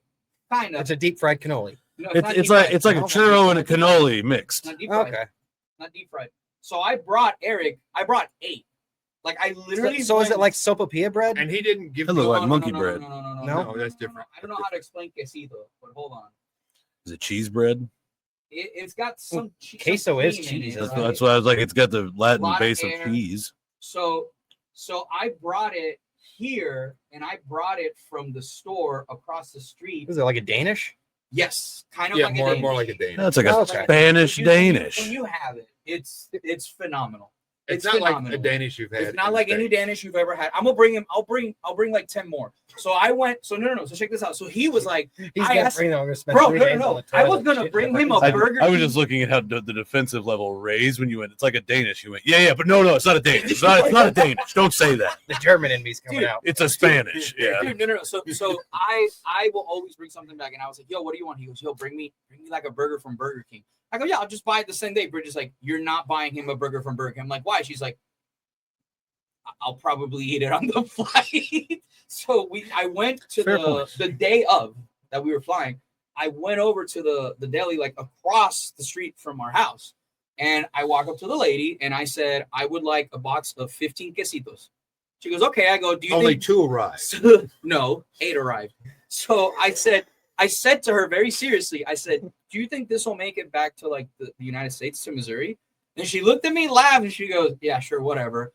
It's a deep fried cannoli. No, It's not it's deep like fried. it's like a No, churro and a cannoli mixed. Not deep fried. Okay. Not deep fried. So I brought Eric. I brought 8. Like I literally. So is it went- like sopapilla bread? and he didn't give That me look like No, monkey no, bread. No, No? that's different. I don't know how to explain quesito, but hold on. Is it cheese bread? It's got some cheese. Queso is cheese, That's, isn't it? that's why I was like, it's got the Latin Lot of base of air. cheese. So I brought it here, and I brought it from the store across the street. Is it like a Danish? Yes, kind of Yeah, like more a Danish. like a Danish. That's like a Okay. Spanish When you- Danish. When you have it, it's phenomenal. It's not like a phenomenal. Danish you've had. It's not in like the any States. Danish you've ever had. I'm gonna bring him. I'll bring like 10 more. So I went. So no. So check this out. So he was like, He's I gonna asked- bring them. I'm gonna spend Bro, 3 no. days on the I was toilet gonna shit. bring him a I, Burger I was King. just looking at how the defensive level raised when you went. It's like a Danish. You went, yeah, but no, it's not a Danish. It's not a Danish. Don't say that. The German in me's coming Dude. out. It's a Spanish. Yeah. Dude, no. So I will always bring something back, and I was like, yo, what do you want? He goes, yo, bring me like a burger from Burger King. I go, yeah, I'll just buy it the same day. Bridget's like, you're not buying him a burger from Burger King. I'm like, why? She's like, I'll probably eat it on the flight. So I went to Fair point. the day of that we were flying. I went over to the deli like across the street from our house, and I walk up to the lady and I said, I would like a box of 15 quesitos. She goes, okay. I go, do you Only think 2 arrived. no, 8 arrived. So I said to her very seriously, I said, do you think this will make it back to like the United States to Missouri? And she looked at me, laughed, and she goes, yeah, sure, whatever.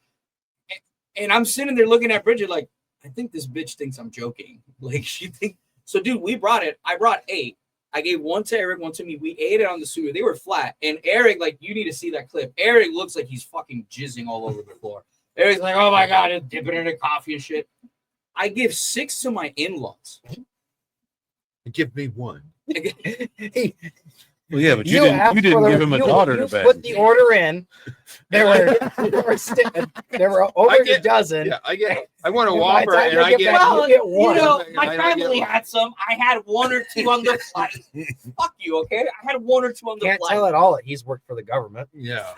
And I'm sitting there looking at Bridget like, I think this bitch thinks I'm joking. Like she thinks so, dude. We brought it. I brought 8. I gave 1 to Eric, 1 to me. We ate it on the sewer. They were flat. And Eric, like, you need to see that clip. Eric looks like he's fucking jizzing all over the floor. Eric's like, oh my god, it's dipping in the coffee and shit. I give 6 to my in-laws. Give me 1. Well, yeah, but you didn't give him a daughter to bed. Put the order in. There were over I get- a dozen. Yeah, I want a And by the Whopper, time and you I get get. back, Well, you get one. You know, And my I get family one. had some. I had 1 or 2 on the flight. Fuck you, okay? I had 1 or 2 on the Can't flight. tell it all. He's worked for the government. Yeah.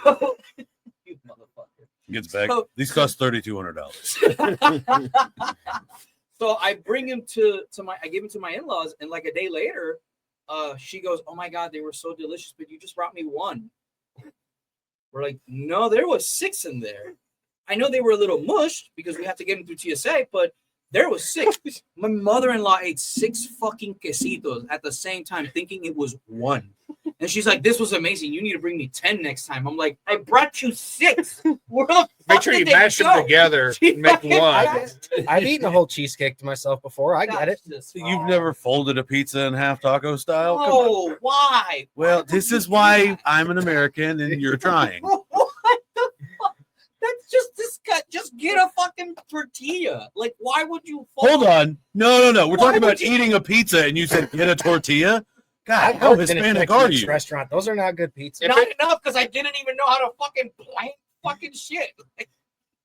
You motherfucker. Gets back. So- These cost $3,200. So I bring him I give him to my in-laws, and like a day later, she goes, oh my god, they were so delicious, but you just brought me 1. We're like, no, there was 6 in there. I know they were a little mushed because we have to get them through TSA, but there was 6. My mother-in-law ate 6 fucking quesitos at the same time, thinking it was 1. And she's like, this was amazing. You need to bring me 10 next time. I'm like, I brought you 6. Where the Make fuck sure you did they mash them go? together and make one. I've eaten a whole cheesecake to myself before. I get it. That's just- You've never folded a pizza in half taco style? Come on. Oh, why? Well, this is why I'm an American and you're trying. What the fuck? That's just this guy. Just get a fucking tortilla. Like, why would you? Hold on. No. We're Why talking about would you- eating a pizza and you said get a tortilla? God, I've how worked in a Hispanic are Tex-Mex you? restaurant. Those are not good pizzas. Not enough because I didn't even know how to fucking plan fucking shit. Like,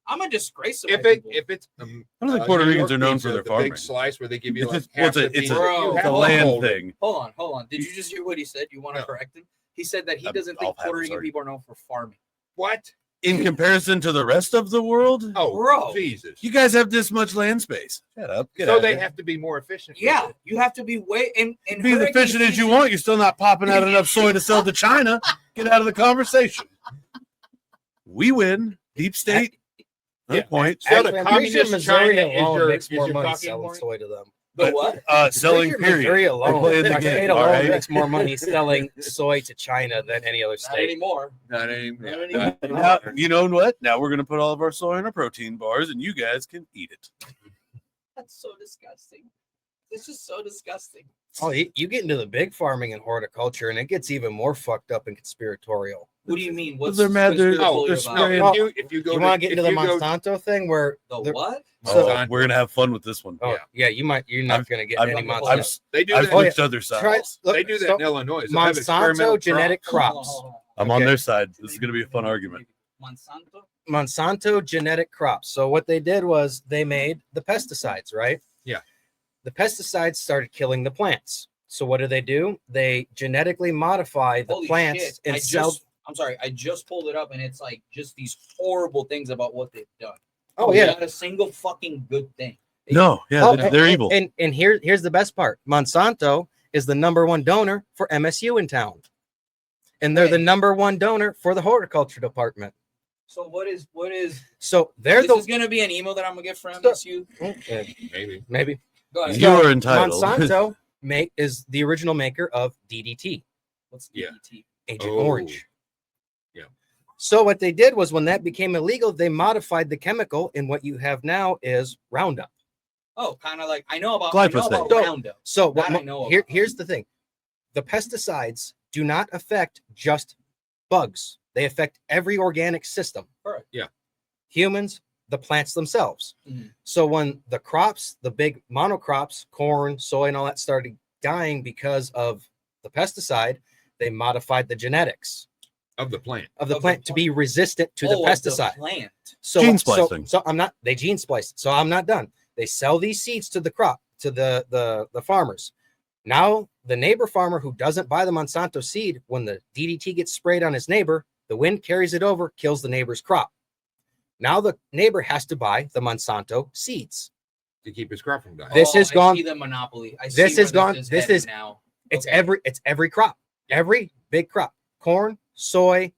I'm a disgrace. To my people. If it's I don't think Puerto New Ricans York are known pizza, for their the farming. big slice where they give you It's like a- half the it's a- pizza. Bro, You It's have a to land hold it. thing. hold on. Did you just hear what he said? You want to No. correct him? He said that he doesn't I'll think have Puerto it, Rican sorry. people are known for farming. What? In comparison to the rest of the world, Oh, Bro. Jesus. you guys have this much land space. Shut up. Get So out they of here. have to be more efficient. with Yeah, it. you have to be way and Be as efficient as you want. You're still not popping out enough soy to sell to China. Get out of the conversation. We win. Deep state. Yeah. Good point. So Actually, the I'm pretty sure communist Missouri China is alone your- makes is more your money talking selling point? soy to them. The what? Selling Pretty sure Missouri period. alone, We're playing the the game, state all alone right? makes more money selling soy to China than any other Not state. anymore. Not anymore. Not Yeah. anymore. Now, you know what? Now we're going to put all of our soy in our protein bars and you guys can eat it. That's so disgusting. This is so disgusting. Oh, you get into the big farming and horticulture, and it gets even more fucked up and conspiratorial. What do you mean? What's They're mad. They're conspiratorial spraying. about? If you go, You to, want to get into the if you go- Monsanto thing where The what? So- Oh, we're gonna have fun with this one. Oh yeah, you might. You're not going to get any Monsanto. they do I've that. switched other sides. Try, look, They do that so in Illinois. So they have Monsanto experimental genetic crops. crops. I'm on Okay. their side. This is gonna be a fun argument. Monsanto? Monsanto genetic crops. So what they did was they made the pesticides, right? Yeah. The pesticides started killing the plants. So what do? They genetically modify the Holy plants shit. and sell. I'm sorry, I just pulled it up and it's like just these horrible things about what they've done. Oh yeah. Not a single fucking good thing. No, yeah, Oh, they're evil. And here's the best part. Monsanto is the #1 donor for MSU in town. And they're the #1 donor for the horticulture department. So what is So they're this is gonna be an email that I'm gonna get from MSU? maybe. Go ahead. You are entitled. Monsanto is the original maker of DDT, What's Yeah. DDT? Agent Oh. Orange. Yeah. So what they did was when that became illegal, they modified the chemical, and what you have now is Roundup. Oh, kind of like I know about Glyphosate. Roundup. So That I know about. here's the thing: the pesticides do not affect just bugs; they affect every organic system. Correct. Yeah. Humans, the plants themselves. Mhm. So when the crops, the big monocrops, corn, soy, and all that started dying because of the pesticide, they modified the genetics Of the plant. of the Of the plant to be resistant to the Oh, pesticide. plant. So Gene so- splicing. So, I'm not. They gene spliced. So I'm not done. They sell these seeds to the crop to the farmers. Now the neighbor farmer who doesn't buy the Monsanto seed, when the DDT gets sprayed on his neighbor, the wind carries it over, kills the neighbor's crop. Now the neighbor has to buy the Monsanto seeds. To keep his crop from dying. This is I gone- see the monopoly. I this see is where gone- This this headed is- now. It's Okay. every crop, every big crop, corn, soy,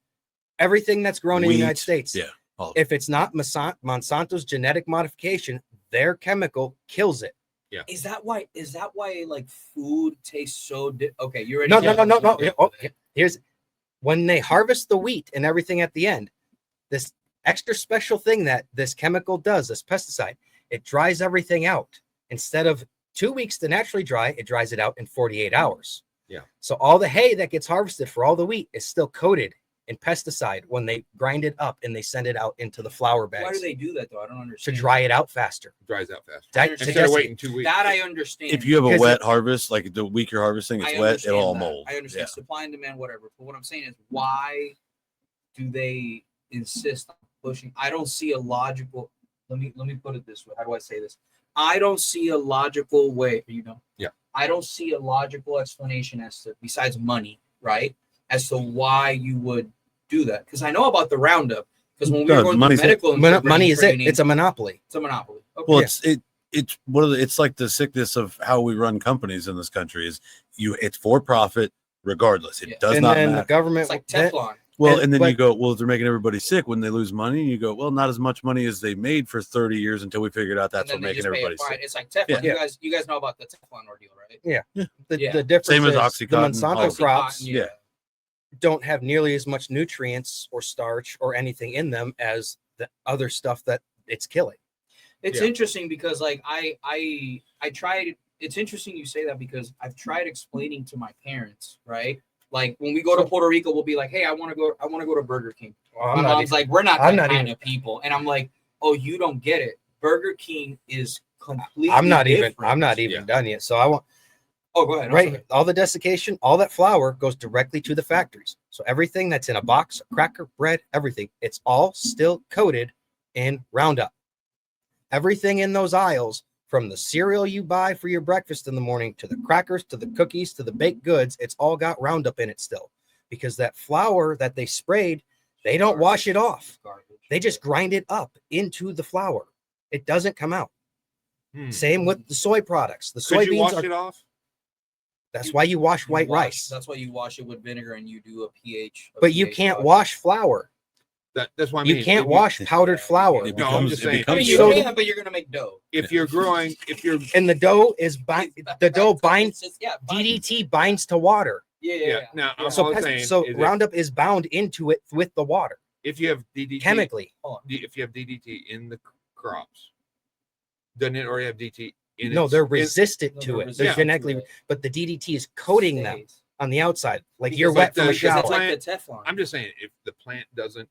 everything that's grown in the United Wheat, States. yeah, all of If it's not Monsanto's genetic modification, their chemical kills it. Is that why like food tastes so okay, you're No. Oh, here's when they harvest the wheat and everything at the end, this extra special thing that this chemical does, this pesticide, it dries everything out. Instead of 2 weeks to naturally dry, it dries it out in 48 hours. Yeah. So all the hay that gets harvested for all the wheat is still coated in pesticide when they grind it up and they send it out into the flour Why bags do they do that though? I don't to understand. dry it out faster. Dries out fast. Di- Instead Instead of to waiting 2 weeks. That I understand. If you have a Because wet harvest, like the week you're harvesting, it's I wet, understand it'll all that. mold. I understand supply and demand, whatever. But what I'm saying is, why do they insist on pushing? I don't see a logical. Let me put it this way. How do I say this? I don't see a logical way. You know. Yeah. I don't see a logical explanation as to, besides money, right? As to why you would do that. Because I know about the Roundup. Because when we No, were going through money's medical Money is it. training, It's a monopoly. it's a monopoly. Okay. Well, Yeah. it's one of the, it's like the sickness of how we run companies in this country is it's for profit regardless. It Yeah. does And not then the matter. government. It's like that- Teflon. Well, and then you but- go, well, if they're making everybody sick when they lose money, you go, well, not as much money as they made for 30 years until we figured out that's And what then they making just pay a everybody fine. sick. It's like Teflon. Yeah. You guys know about the Teflon ordeal, right? The, Yeah. the difference Same as is Oxycontin, the Monsanto all of it. crops Oxycontin, don't have nearly as much nutrients or starch or anything in them as the other stuff that it's killing. It's Yeah. interesting because like I tried. It's interesting you say that because I've tried explaining to my parents, right? Like when we go to Puerto Rico, we'll be like, "Hey, I want to go to Burger King." Well, My mom's like, "We're not I'm that not kind even- of people," and I'm like, "Oh, you don't get it. Burger King is completely. I'm not different. even done yet. So I want Oh, go ahead. I'm right sorry. all the desiccation, all that flour goes directly to the factories. So everything that's in a box, a cracker, bread, everything, it's all still coated in Roundup. Everything in those aisles, from the cereal you buy for your breakfast in the morning to the crackers to the cookies to the baked goods, it's all got Roundup in it still, because that flour that they sprayed, they don't wash it off. Garbage. They just grind it up into the flour. It doesn't come out. Same with the soy products. The Could you soybeans wash are. it off? That's why you wash white rice. That's why you wash it with vinegar and you do a pH. But you can't wash flour. That's what I mean. You can't If wash powdered flour. It No, I'm becomes, just it saying- I becomes mean, you So- can, but you're gonna make dough. If you're growing, if you're And the dough is DDT DDT. binds to water. Yeah. Now, I'm So, all pest- saying so is Roundup is bound into it with the water if you have DDT, chemically. if you have DDT in the crops, doesn't it already have DDT No, they're resistant No, to they're it. They're resistant genetically, to it. but the DDT is coating them Stays. on the outside, like Because you're like wet from a the- Because shower. it's like the Teflon. I'm just saying, if the plant doesn't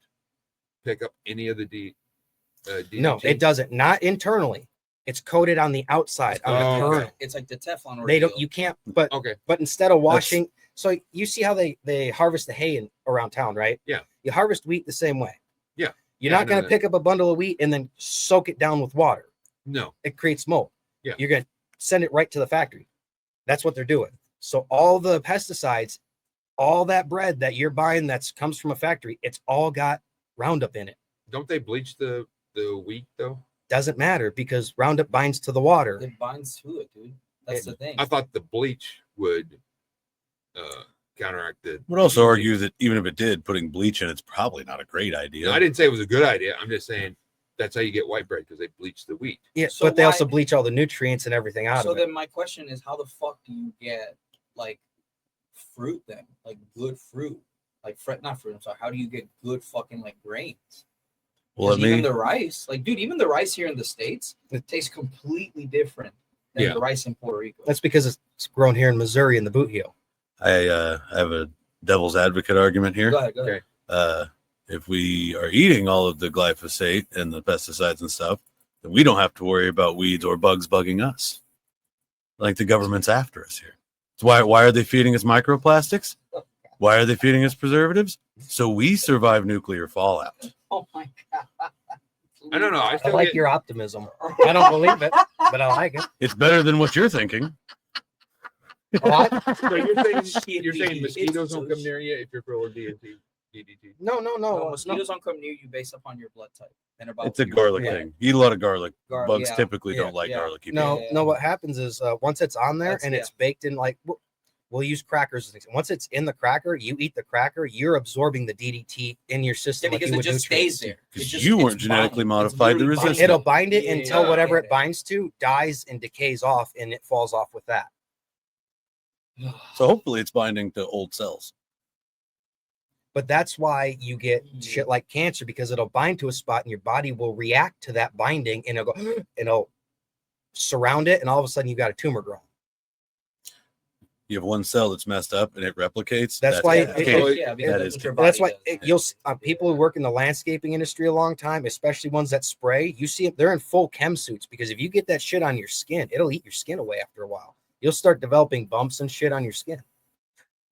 pick up any of the DDT, No, it doesn't. Not internally. It's coated on the outside, on the Oh, okay. kernel. It's like the Teflon. They don't. ordeal. You can't. But Okay. but instead of washing, so you see how they harvest the hay around town, right? Yeah. You harvest wheat the same way. Yeah. You're Yeah, I not know going that. to pick up a bundle of wheat and then soak it down with water. No. It creates mold. Yeah. You're going to send it right to the factory. That's what they're doing. So all the pesticides, all that bread that you're buying that comes from a factory, it's all got Roundup in it. Don't they bleach the wheat though? Doesn't matter because Roundup binds to the water. It binds to it, dude. That's the thing. I thought the bleach would counteract the. Would also argue that even if it did, putting bleach in it's probably not a great idea. I didn't say it was a good idea. I'm just saying that's how you get white bread because they bleach the wheat. Yeah, So but they also why- bleach all the nutrients and everything out So of it. then my question is, how the fuck do you get like fruit then? Like good fruit? Like not fruit, I'm sorry. How do you get good fucking like grains? Well, 'Cause let even me. the rice, like dude, even the rice here in the States, it tastes completely different than Yeah. the rice in Puerto Rico. That's because it's grown here in Missouri in the boot heel. I have a devil's advocate argument here. Go ahead, go ahead. Okay. If we are eating all of the glyphosate and the pesticides and stuff, then we don't have to worry about weeds or bugs bugging us. Like the government's after us here. So why are they feeding us microplastics? Why are they feeding us preservatives? So we survive nuclear fallout. Oh my god. I don't know. I I still like get, your optimism. I don't believe it, but I like it. It's better than what you're thinking. So you're saying mosquitoes don't come near you if you're full of DDT? No, No, no. mosquitoes don't come near you based upon your blood type and about It's a your- garlic yeah. thing. Eat a lot of garlic. Bugs yeah. typically Yeah, don't like yeah. garlicky. No, Yeah. no. What happens is once it's on there That's- and yeah. it's baked in, like we'll use crackers as an example. Once it's in the cracker, you eat the cracker, you're absorbing the DDT in your Yeah, system. like because you it would just nutrients. stays there. It Because just- you it's weren't genetically binding. It's modified to literally resist binding. It'll bind it Yeah, until yeah, whatever yeah. it binds to dies and decays off, and it falls off with that. So hopefully it's binding to old cells. But that's why you get shit like cancer, because it'll bind to a spot and your body will react to that binding and it'll go and it'll surround it, and all of a sudden you got a tumor growing. You have one cell that's messed up and it replicates. That's why cancer. it- because that that's is what your That's body why does. you'll people who work in the landscaping industry a long time, especially ones that spray, you see they're in full chem suits, because if you get that shit on your skin, it'll eat your skin away after a while. You'll start developing bumps and shit on your skin.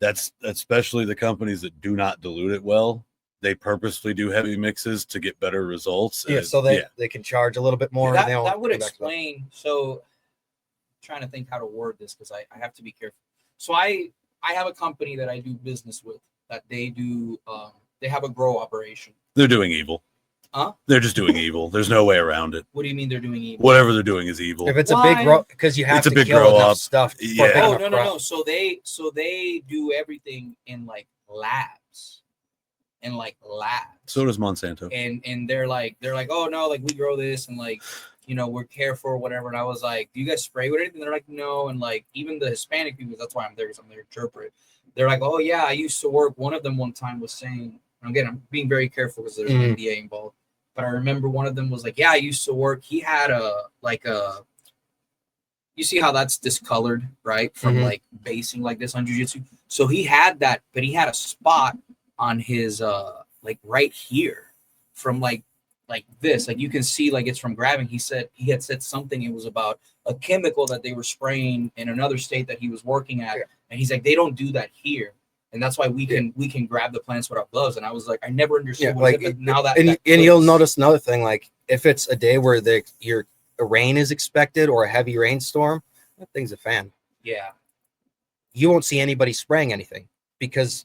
That's especially the companies that do not dilute it well. They purposely do heavy mixes to get better results. Yeah, so they can charge a little bit more. and they don't that would come back to that. explain. So, trying to think how to word this because I have to be careful. So I have a company that I do business with that they do they have a grow operation. They're doing evil. Huh? They're just doing evil. There's no way around it. What do you mean they're doing evil? Whatever they're doing is evil. If it's a Why? big grow, because you have It's a to big kill grow enough up. stuff. for a Yeah. big Oh enough no. crop. So they do everything in like labs, So does Monsanto. and they're like oh no, like we grow this and like we're careful or whatever. And I was like, do you guys spray with anything? They're like, no. And like even the Hispanic people, that's why I'm there because I'm there to interpret. They're like, oh yeah, I used to work. One of them one time was saying, and again, I'm being very careful because there's an NDA involved. But I remember one of them was like, yeah, I used to work. He had you see how that's discolored, right? From Mhm. like basing like this on jujitsu. So he had that, but he had a spot on his like right here from like this. Like you can see like it's from grabbing. He had said something, it was about a chemical that they were spraying in another state that he was working at. Yeah. And he's like, they don't do that here. And that's why we can grab the plants without gloves. And I was like, I never understood what like it is, but now that and that you'll clicks. notice another thing, like if it's a day where a rain is expected or a heavy rainstorm, that thing's a fan. Yeah. You won't see anybody spraying anything, because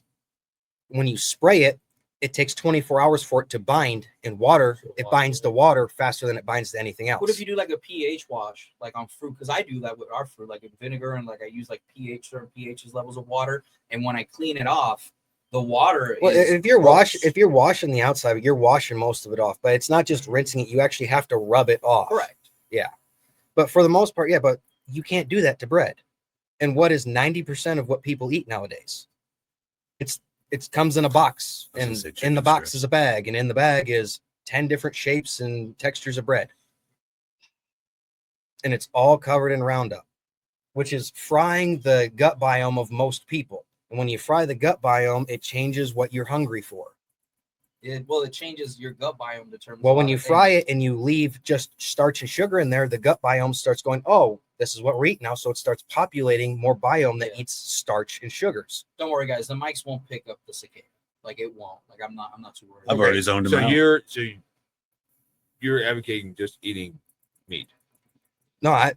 when you spray it, it takes 24 hours for it to bind in water. It binds to water faster than it binds to anything else. What if you do like a pH wash, like on fruit? Because I do that with our fruit, like in vinegar, and like I use like certain pH levels of water. And when I clean it off, the water. Well, is if you're gross. washing the outside, you're washing most of it off. But it's not just rinsing it; you actually have to rub it off. Correct. But for the most part, yeah. But you can't do that to bread. And what is 90% of what people eat nowadays? It comes in a box, I was gonna and say in chicken the box strips. is a bag, and in the bag is 10 different shapes and textures of bread. and it's all covered in Roundup, which is frying the gut biome of most people. And when you fry the gut biome, it changes what you're hungry for. It changes your gut biome determines. Well, when you fry it and you leave just starch and sugar in there, the gut biome starts going, oh, this is what we're eating now. So it starts populating more biome that eats starch and sugars. Don't worry, guys. The mics won't pick up the cicada. Like it won't. Like I'm not too worried. I've already zoned them out. You're advocating just eating meat. No,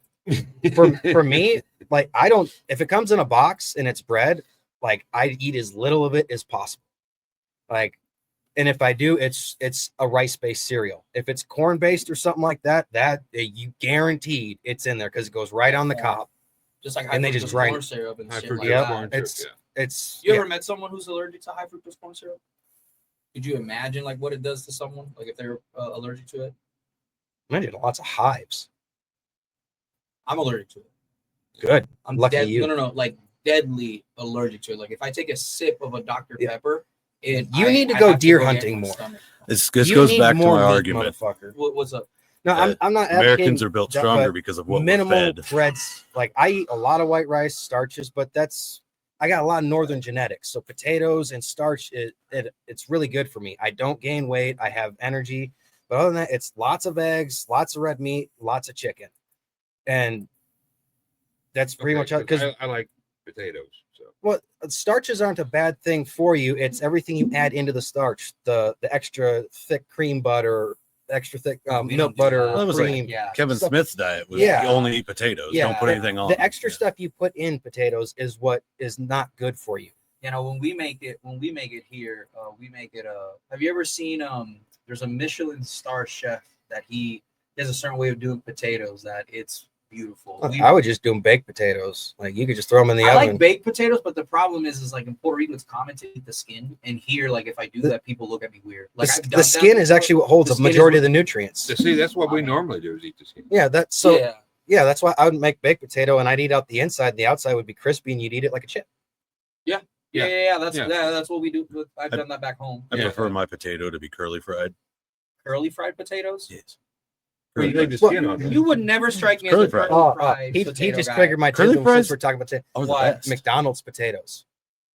for me, like I don't, if it comes in a box and it's bread, like I eat as little of it as possible. Like, and if I do, it's a rice-based cereal. If it's corn-based or something like that, you guaranteed it's in there because it goes right on the cob. Just like and they just grind corn syrup and shit like yeah, that. It's. You ever met someone who's allergic to high fructose corn syrup? Could you imagine like what it does to someone, like if they're allergic to it? Imagine lots of hives. I'm allergic to it. Good. I'm lucky you. No, like deadly allergic to it. Like if I take a sip of a Dr. Pepper. You need to go deer hunting more. This goes back to my argument. What's up? No, I'm not. Americans are built stronger because of what minimal we're fed. breads. Like I eat a lot of white rice, starches, but I got a lot of northern genetics. So potatoes and starch, it's really good for me. I don't gain weight. I have energy. But other than that, it's lots of eggs, lots of red meat, lots of chicken, and that's pretty much because I like potatoes. So. Well, starches aren't a bad thing for you. It's everything you add into the starch, the extra thick cream butter, extra thick milk butter, that was cream. Like Kevin Smith's diet was you only eat potatoes. Don't put anything on. The extra stuff you put in potatoes is what is not good for you. You know, when we make it here, we make it. Have you ever seen? There's a Michelin star chef that he has a certain way of doing potatoes that it's beautiful. I would just do them baked potatoes. Like you could just throw them in the oven. I like baked potatoes, but the problem is like in Puerto Rico, it's common to eat the skin. And here, like if I do that, people look at me weird. Like the skin is actually what holds a majority of the nutrients. See, that's what we normally do is eat the skin. Yeah, that's why I would make baked potato and I'd eat out the inside. And the outside would be crispy, and you'd eat it like a chip. Yeah. That's what we do. I've done that back home. I prefer my potato to be curly fried. Curly fried potatoes? Yes. Well, you leave the skin on. You would never strike me as a curly fried He potato just guy. triggered my curly fries. We're talking about what? McDonald's potatoes.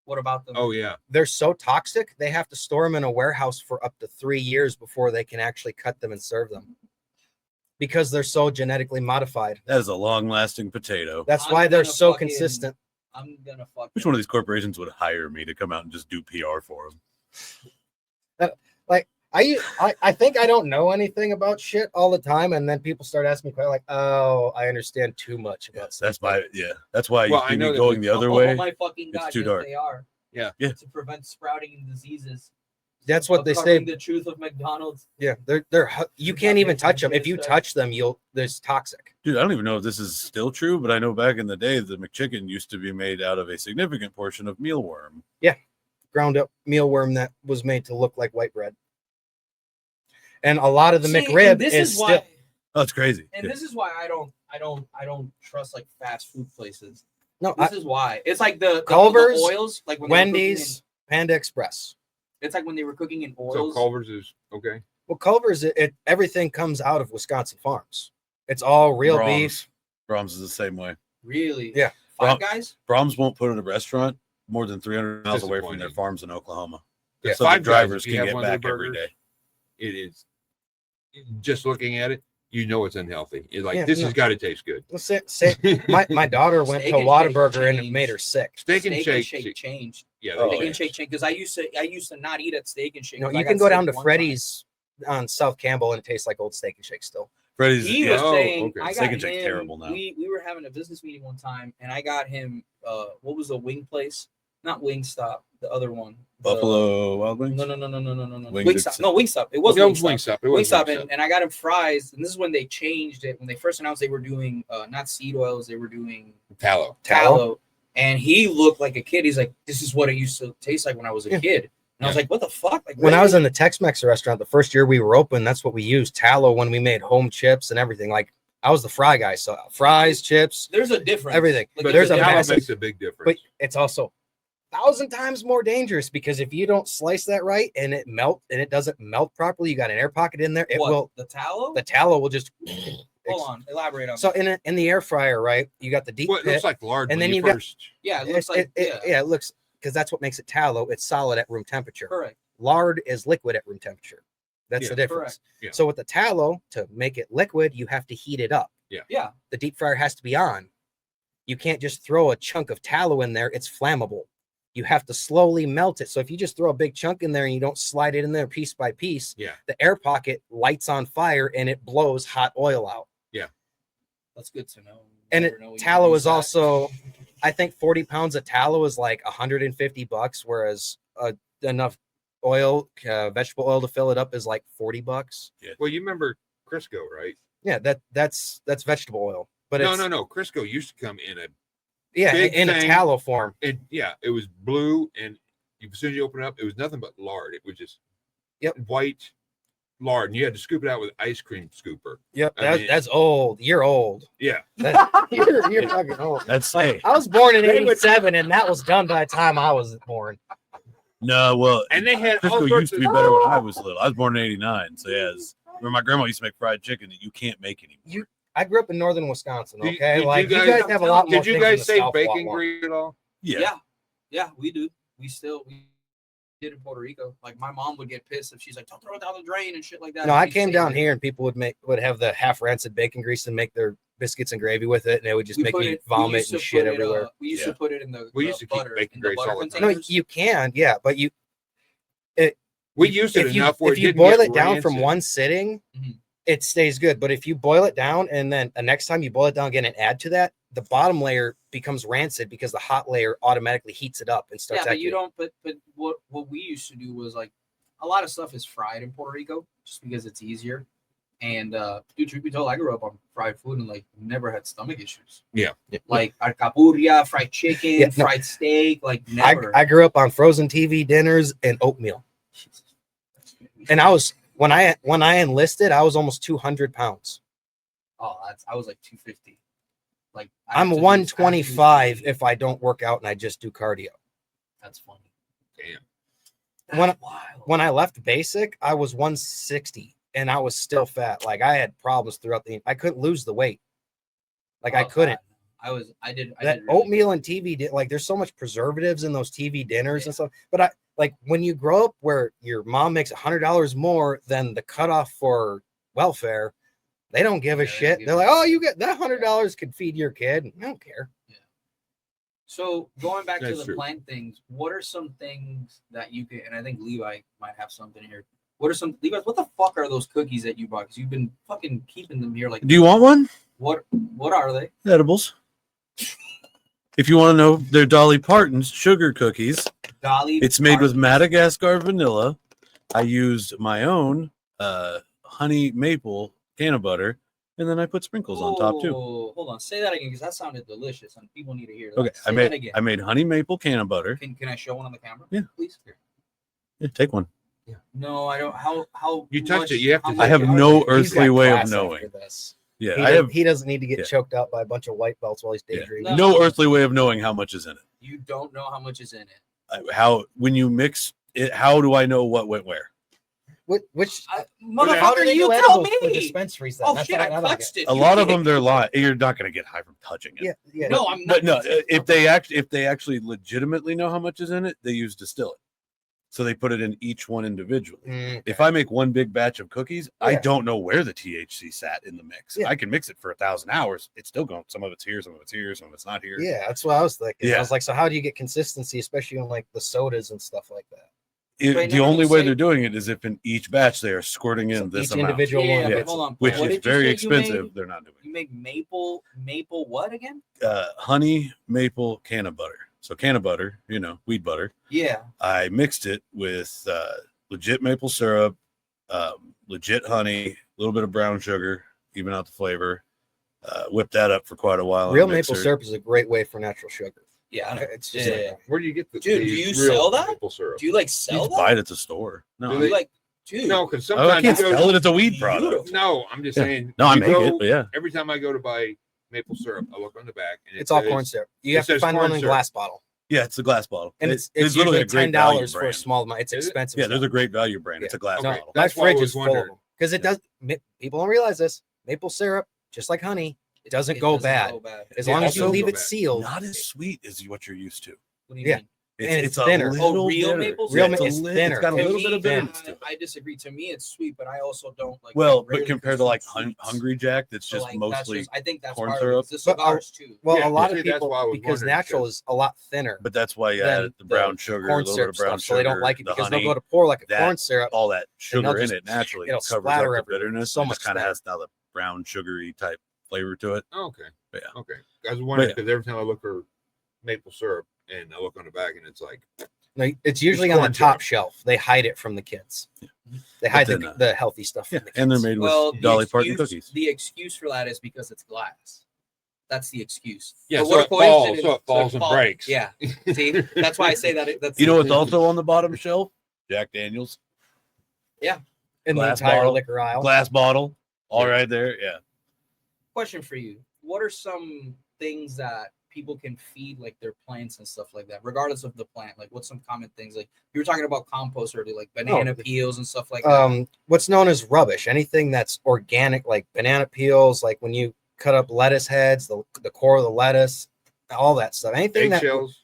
What about them? Oh yeah, they're so toxic. They have to store them in a warehouse for up to 3 years before they can actually cut them and serve them, because they're so genetically modified. That is a long-lasting potato. That's why they're so consistent. I'm gonna fuck. Which one of these corporations would hire me to come out and just do PR for them? Like I think I don't know anything about shit all the time, and then people start asking me like, "Oh, I understand too much about." That's why you I see know me going the other way. Oh my fucking God, it's too dark. They are. Yeah. To prevent sprouting diseases. That's what they say. The truth of McDonald's. Yeah, they're you can't even touch them. If you touch them, there's toxic. Dude, I don't even know if this is still true, but I know back in the day the McChicken used to be made out of a significant portion of mealworm. Yeah, ground up mealworm that was made to look like white bread. And a lot of the McRib is still. Oh, that's crazy. And this is why I don't trust like fast food places. No, this is why. It's like the Culver's, the oils, like when Wendy's, Panda Express. It's like when they were cooking in oils. So Culver's is okay. Well, Culver's, everything comes out of Wisconsin farms. It's all real beef. Brahms is the same way. Really? Yeah. Five Guys? Brahms won't put in a restaurant more than 300 miles away from their farms in Oklahoma. Yeah, so Five the drivers Guys, can get back every day. It is just looking at it, you know it's unhealthy. It's like this has got to taste good. My daughter went to Whataburger and it made her sick. Steak and Shake changed. Yeah, Steak and Shake changed because I used to not eat at Steak and Shake. No, you can go down to Freddy's on South Campbell and it tastes like old Steak and Shake still. Freddy's. He was saying, okay. Steak and Shake's terrible now. We were having a business meeting one time, and I got him. What was the wing place? Not Wingstop. The other one. Buffalo Wild Wings? No. Wingstop. No, Wingstop. It was Wingstop. Wingstop, and I got him fries. And this is when they changed it. When they first announced they were doing not seed oils, they were doing tallow. And he looked like a kid. He's like, "This is what it used to taste like when I was a kid." And I was like, "What the fuck?" Like when I was in the Tex-Mex restaurant, the first year we were open, that's what we used, tallow, when we made home chips and everything. Like I was the fry guy, so fries, chips. There's a difference. Everything. Like, but there's a massive, makes a big difference. But it's also 1,000 times more dangerous because if you don't slice that right and it doesn't melt properly, you got an air pocket in there. The tallow will just Hold on, elaborate on So that. in the air fryer, right? You got the deep Well, it pit, looks like lard. and when then you you got- first. Yeah, it looks like it looks, because that's what makes it tallow. It's solid at room temperature. correct. Lard is liquid at room temperature. That's the Yeah, difference. Yeah. So with the tallow, to make it liquid, you have to heat it up. Yeah, The deep fryer has to be on. You can't just throw a chunk of tallow in there. It's flammable. You have to slowly melt it. So if you just throw a big chunk in there and you don't slide it in there piece by piece, Yeah. the air pocket lights on fire and it blows hot oil out. that's good to know. And Never know when you tallow use is that. also, I think 40 pounds of tallow is like $150, whereas enough oil, vegetable oil to fill it up is like $40. Well, you remember Crisco, right? Yeah, that's vegetable oil. But No, it's, no. Crisco used to come in a. yeah, big in a thing. tallow form. It was blue, and as soon as you open it up, it was nothing but lard. It was just white lard, and you had to scoop it out with ice cream scooper. Yep, I mean- that's old. You're old. Yeah. You're fucking old. That's I was born in '87, and that was done by the time I was born. no. Well, And they had all Crisco sorts used to of be better when I was little. I was born in '89, so yes. Remember, my grandma used to make fried chicken that you can't make anymore. I grew up in northern Wisconsin. Did- Okay, did like you you guys- guys have a lot more. Did you things in guys the say South, a lot bacon more. grease at all? Yeah, we do. We did in Puerto Rico. Like my mom would get pissed if she's like, "Don't throw it down the drain" and shit like that. No, I We came saved down it. here and people would have the half rancid bacon grease and make their biscuits and gravy with it, and it would just We make put me it- we vomit used to and shit put it, everywhere. We used to put it in the We the used to keep butter, bacon in the grease butter all the time. No, containers. you can, yeah, but We used it if you enough where if it you didn't boil get it down from rancid. one sitting, Mhm. it stays good. But if you boil it down and then the next time you boil it down again and add to that, the bottom layer becomes rancid because the hot layer automatically heats it up and starts. Yeah, but acting. you don't. But what we used to do was like a lot of stuff is fried in Puerto Rico just because it's easier. And dude, truth be told, I grew up on fried food and like never had stomach issues. Yeah. Like alcapurria, fried chicken, Yeah, no. fried steak, like never. I grew up on frozen TV dinners and oatmeal, and I was when I enlisted, I was almost 200 pounds. I was like 250. Like I'm 125 if I don't work out and I just do cardio. That's funny. Damn. When- That's wild. When I left basic, I was 160 and I was still fat. Like I had problems throughout I couldn't lose the weight. Like I Oh, couldn't. God. I did That really oatmeal and TV like there's so much preservatives in those TV dinners and stuff. But I like when you grow up where your mom makes $100 more than the cutoff for welfare, they don't give a Yeah, they shit. don't give They're a like, shit. oh, you get that $100 could feed your kid. I don't care. So going back to That's the true. plant things, what are some things that you can? And I think Levi might have something here. What are some Levi? What the fuck are those cookies that you bought? Because you've been fucking keeping them here. Like, Do you want one? what are they? Edibles. If you want to know, they're Dolly Parton's sugar cookies. Dolly. It's made with Parton's. Madagascar vanilla. I used my own honey maple can of butter, and then I put sprinkles on top too. Oh, hold on, say that again because that sounded delicious and people need to hear that. Okay, Say that again. I made honey maple can of butter. Can I show one on the camera? Yeah. Please. Here. Yeah, take one. No, I don't. How You touched much- it, you have to how take much I have it. are no they? earthly way of knowing. This. Yeah, He, I have he doesn't need to get yeah. choked out by a bunch of white belts while he's Yeah. daydreaming. no earthly way of knowing how much is in it. You don't know how much is in it. How when you mix it, how do I know what went where? Which I, how do motherfucker, they you do tell edibles for me. dispensaries then? Oh That's shit, what I don't touched get. it. A You lot of did. them, they're lying. You're not going to get high from touching it. Yeah. No, I'm not. But no, if they actually legitimately know how much is in it, they use distill it. So they put it in each one individually. Mm, If I make one big batch of cookies, I Yeah. don't know where the THC sat in the mix. Yeah. I can mix it for 1,000 hours. It's still going. Some of it's here, some of it's here, some of it's not here. yeah, that's what I was thinking. I Yeah. was like, so how do you get consistency, especially on like the sodas and stuff like that? But The never only you way say- they're doing it is if in each batch they are squirting in So this each amount, individual Yeah, one. but gets- hold on. which What is did you very say you expensive. made? They're not doing You make maple what again? it. Honey maple can of butter. So can of butter, wheat butter. Yeah. I mixed it with legit maple syrup, legit honey, a little bit of brown sugar, even out the flavor. Whipped that up for quite a while. in Real the maple mixer. syrup is a great way for natural sugar. Yeah. I know. It's just Yeah, like- yeah. Where do you get the Dude, do these you real sell that? maple syrup? Do you like You sell just that? buy it at the store. No, Do Do they- you like, dude? No, because I sometimes can't you go, sell it. It's a weed product. Beautiful. No, I'm just Yeah. saying. No, I you make go- it, but yeah. Every time I go to buy maple syrup, I look on the back and it It's all says- corn syrup. You it have to says find corn one in a syrup. glass bottle, Yeah, it's a glass bottle. and it's it's literally usually a great $10 value for a brand. small amount. It's Is it? expensive. Yeah, stuff. there's a great value brand. It's a glass No, bottle. my That's why I fridge was is full wondering. of them because it does. People don't realize this. Maple syrup just like honey. It It doesn't go bad. As long as you also leave go it bad. sealed. Not as sweet as what you're used to. What do you Yeah. mean? And it's a thinner. little Real bitter. maple Yeah, syrup? it's Thinner. It's got a To little To bit me, of bitterness to it. I disagree. To me, it's sweet, but I also don't like. Well, I rarely but compared to like consume sweets. Hungry Jack, that's So, just like, mostly. I think that's corn part of syrup. it. It's the But, cigars too. Well, Yeah, a lot see, of that's people, why I was because wondering, natural because- is a lot thinner. But that's why you than add the brown the sugar, a corn little bit syrup of brown stuff, sugar, so they don't like it the because honey, they'll go to pour like a that- corn syrup. all that sugar they'll in just- it naturally it'll covers splatter up the everywhere. bitterness. So It much just kind of better. has now the brown sugary type flavor to it. Okay. Yeah. Okay. I was wondering yeah. because every time I look for maple syrup and I look on the back and it's like, No, it's usually on the corn top syrup. shelf. They hide it from the kids. Yeah. They hide then, the healthy stuff from Yeah, the kids. and they're made with Well, Dolly Parton excuse- cookies. The excuse for that is because it's glass. That's the excuse. yeah, But so what it if poison falls, is- so it falls and falls- breaks. Yeah. See, that's why I say that. That's You know what's also on the bottom shelf? Jack Daniels in the glass entire bottle. liquor aisle. glass bottle, all Yeah. right there. Yeah. question for you. What are some things that people can feed like their plants and stuff like that, regardless of the plant? Like, what's some common things? Like you were talking about compost earlier, like banana peels and stuff like that. What's known as rubbish, anything that's organic, like banana peels, like when you cut up lettuce heads, the core of the lettuce, all that stuff. Anything Eggshells.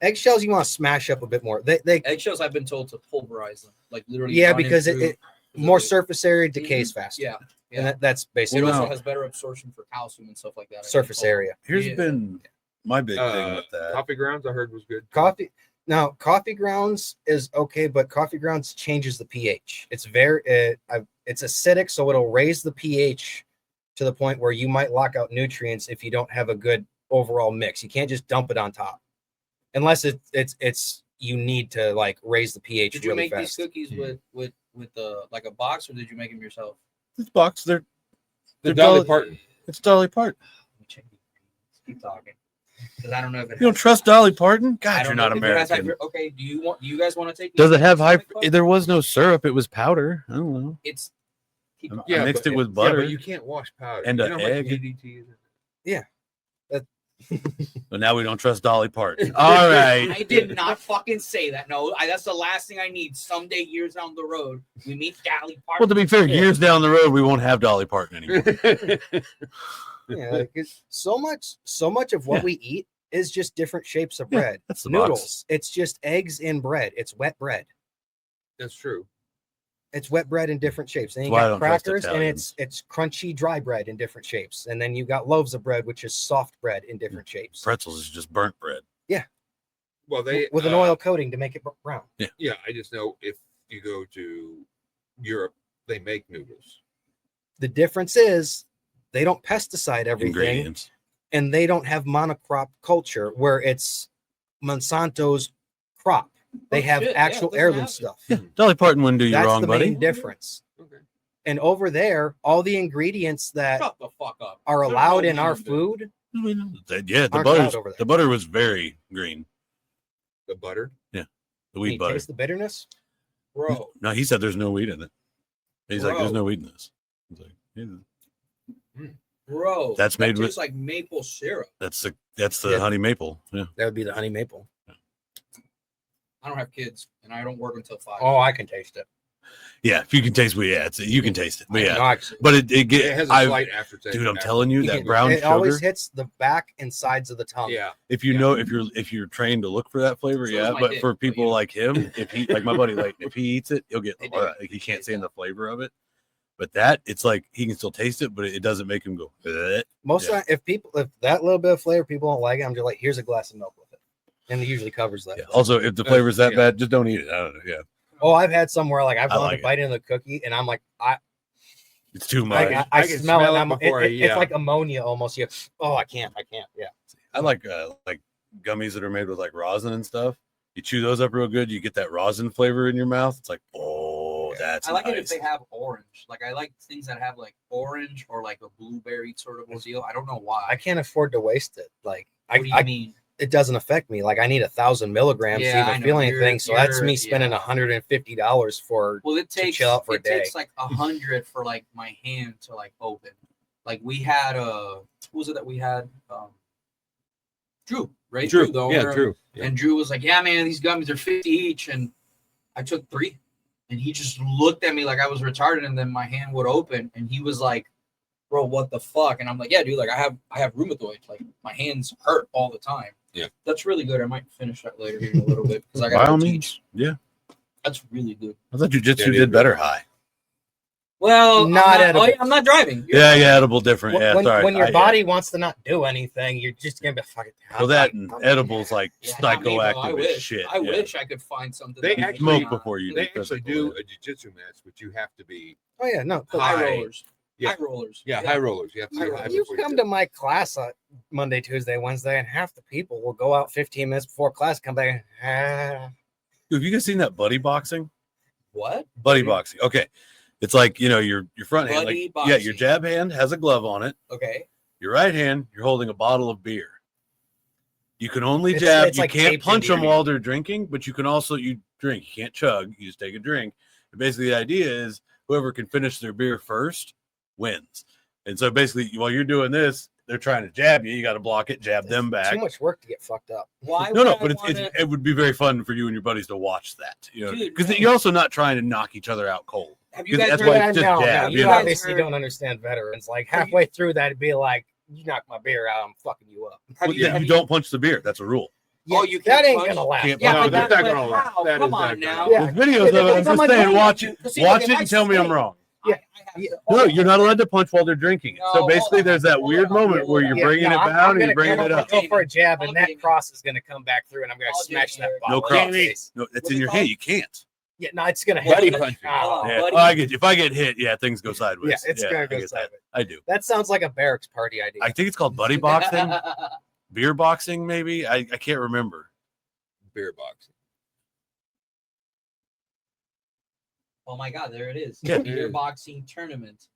eggshells you want to smash up a bit more. They Eggshells, I've been told to pulverize them, like literally. yeah, run because through- it more surface area decays Mhm. faster. Yeah, And that's it basically also no. has better absorption for calcium and stuff like that. I've been surface told. area. Here's Yeah. been my big thing with that. Coffee grounds I heard was good. Coffee grounds is okay, but coffee grounds changes the pH. It's it's acidic, so it'll raise the pH to the point where you might lock out nutrients if you don't have a good overall mix. You can't just dump it on top, unless it's you need to like raise the pH Did you really make fast. these cookies with like a box, or did you make them yourself? This box, The They're Dolly Dolly- Parton. it's Dolly Parton. Keep talking, because I don't know if it. You don't has- trust Dolly Parton? I God, don't you're know not if it has American. okay, do you guys want to take? Does these it have high? Titanic cups? There was no syrup. It was powder. I don't know. It's keep I talking. mixed but it with Yeah, butter. but you can't wash powder. And you a know how much egg. DDT is in it? But now we don't trust Dolly Parton. All right. I did not fucking say that. No, that's the last thing I need. Someday, years down the road, we meet Dolly Well, Parton. to be fair, years down the road, we won't have Dolly Parton anymore. Yeah, like so much of what Yeah. we eat is just different shapes of Yeah, bread. that's the Noodles. box. It's just eggs in bread. It's wet bread. That's true. It's wet bread in different shapes. Then you That's why I got don't trust crackers, and Italians. it's crunchy dry bread in different shapes. And then you got loaves of bread, which is soft bread in different shapes. Pretzels is just burnt bread. Well, they With an oil coating to make it brown. Yeah, I just know if you go to Europe, they make noodles. The difference is they don't pesticide everything, Ingredients. and they don't have monocrop culture where it's Monsanto's crop. They Oh, have shit, yeah, actual it doesn't heirloom have it. stuff. Dolly Parton wouldn't do you That's wrong, the buddy. main difference. Okay. And over there, all the ingredients that Shut the fuck up. are There's allowed no in our reason to- food, Yeah, Aren't allowed over there. the butter was very green. The butter. The can wheat you butter. taste the bitterness. Bro, No, he said there's no wheat in it. He's like, there's Bro. no wheat in this. He's like, yeah, bro. That's that made with- tastes like maple syrup. that's the Yeah. honey maple. Yeah. That would be the honey maple. I don't have kids, and I don't work until 5. Oh, I can taste it. Yeah, if you can taste you can taste it. But I yeah. know But it It has a I've- slight aftertaste. dude, I'm after. telling you, You that can- brown it always sugar. hits the back and sides of the tongue. Yeah. If you Yeah. know if you're trained to look for that flavor, So is yeah. my But dick, for but people you know. like him, if he like my buddy, like if he eats it, he'll get They do. like he can't They stand do. the flavor of it. But that it's like he can still taste it, but it doesn't make him go. "Bleh." Most Yeah. of the time, if that little bit of flavor people don't like it, I'm just like, here's a glass of milk with it, and it usually covers that. Yeah. Also, if the flavor's that Yeah. bad, just don't eat it. I don't know. Yeah, Oh, I've had some where like I've I gone like to it. bite into the cookie, and I'm like, I it's too much. I, I I can smell it. smell And it I'm, before I- it's yeah. like ammonia almost. I can't. Yeah. I like gummies that are made with like rosin and stuff. You chew those up real good, you get that rosin flavor in your mouth. It's like, oh, that's I like it if nice. they have orange. Like, I like things that have like orange or like a blueberry sort of deal. I don't know why. I can't afford to waste it. Like What do you I mean? it doesn't affect me. Like I need 1,000 milligrams Yeah, to I even know. feel You're- anything. So that's me you're- spending yeah. $150 for. Well, it takes chill out for a it day. takes like 100 for like my hand to like open. Like we had who was it that we had? Drew, right? True. the Yeah, owner. true. Yeah. And Drew was like, "Yeah, man, these gummies are 50 each," and I took 3, and he just looked at me like I was retarded, and then my hand would open, and he was like, bro, what the fuck? And I'm like, yeah, dude, like I have rheumatoid, like my hands hurt all the time. Yeah, that's really good. I might finish that later here in a little bit because I By got all to means, teach. yeah. That's really good. I thought jujitsu Yeah, did better high. Well, Not edible. I'm not driving. Yeah, edible different. Yeah, when, sorry. when your body wants to not do anything, you're just gonna be fucking. Well, that and edibles like Yeah, not me, bro. psychoactive as shit. I wish I could find something. They that actually- smoke before you. They do actually physical, do a jiu-jitsu match, but you have to be Oh yeah, no. high high. rollers. Yeah. High rollers. Yeah, high rollers. You have to be high You before come do to it. my class on Monday, Tuesday, Wednesday, and half the people will go out 15 minutes before class, come back. Dude, have you guys seen that buddy boxing? What? Buddy boxing. Okay. It's like, your front hand. Buddy Like, yeah, your boxing. jab hand has a glove on it. Okay. Your right hand, you're holding a bottle of beer. You can only It's- jab. it's You like can't taped punch into them your while they're drinking, but you can also you drink. You can't chug. You just take a drink. And basically, the idea is whoever can finish their beer first wins. And so basically, while you're doing this, they're trying to jab you. You got to block it, jab them back. Too much work to get fucked up. Why? No, would but I wanna- it would be very fun for you and your buddies to watch that. Dude, Because no. you're also not trying to knock each other out cold. Have you 'Cause guys that's heard? why Yeah, it's just no, jab, you you know? obviously heard- don't understand veterans. Like Have you- halfway through that, it'd be like, you knock my beer out, I'm fucking you up. Have Well, you, then have you you- don't punch the beer. That's a rule. Oh, you that can't ain't punch? gonna last. Can't Yeah, punch but the that's beer. not gonna last. how? That Come is not on gonna now. Yeah. There's videos of it. I'm It's just on my saying, phone. watch it. See, Watch okay, it my and tell me I'm state- wrong. Yeah. No, you're not allowed to punch while they're drinking. No, So basically, hold on. there's that Hold weird on. moment where you're Yeah, bringing it I'm down and gonna you're bringing go it up. for a jab, and that Okay. cross is gonna come back through, and I'm gonna I'll smash get that it. bottle. No in your cross. face. No, it's What's in it your called? hand. You can't. Yeah, no, it's gonna Buddy hit. punching. Oh, Yeah. buddy. Oh, I get you. If I get hit, yeah, things go sideways. yeah, it's gonna I go get that. sideways. I do. That sounds like a barracks party idea. I think it's called buddy boxing, beer boxing, maybe. I can't remember. Beer boxing. Oh my God, there it is. Yeah. Beer boxing tournament,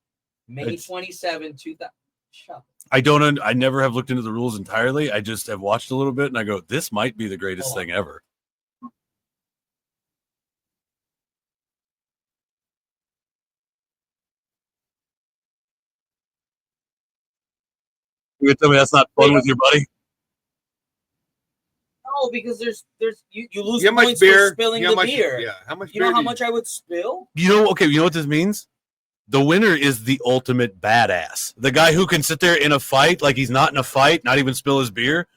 May It's- 27, 2000. Shut up. I never have looked into the rules entirely. I just have watched a little bit and I go, this might be the greatest Hold on. thing ever. You gonna tell me that's not fun with your buddy? No, because there's you lose How much points beer? for spilling how the much, beer. Yeah. How much You know beer how do much I would spill? You know what this means? The winner is the ultimate badass. The guy who can sit there in a fight like he's not in a fight, not even spill his beer.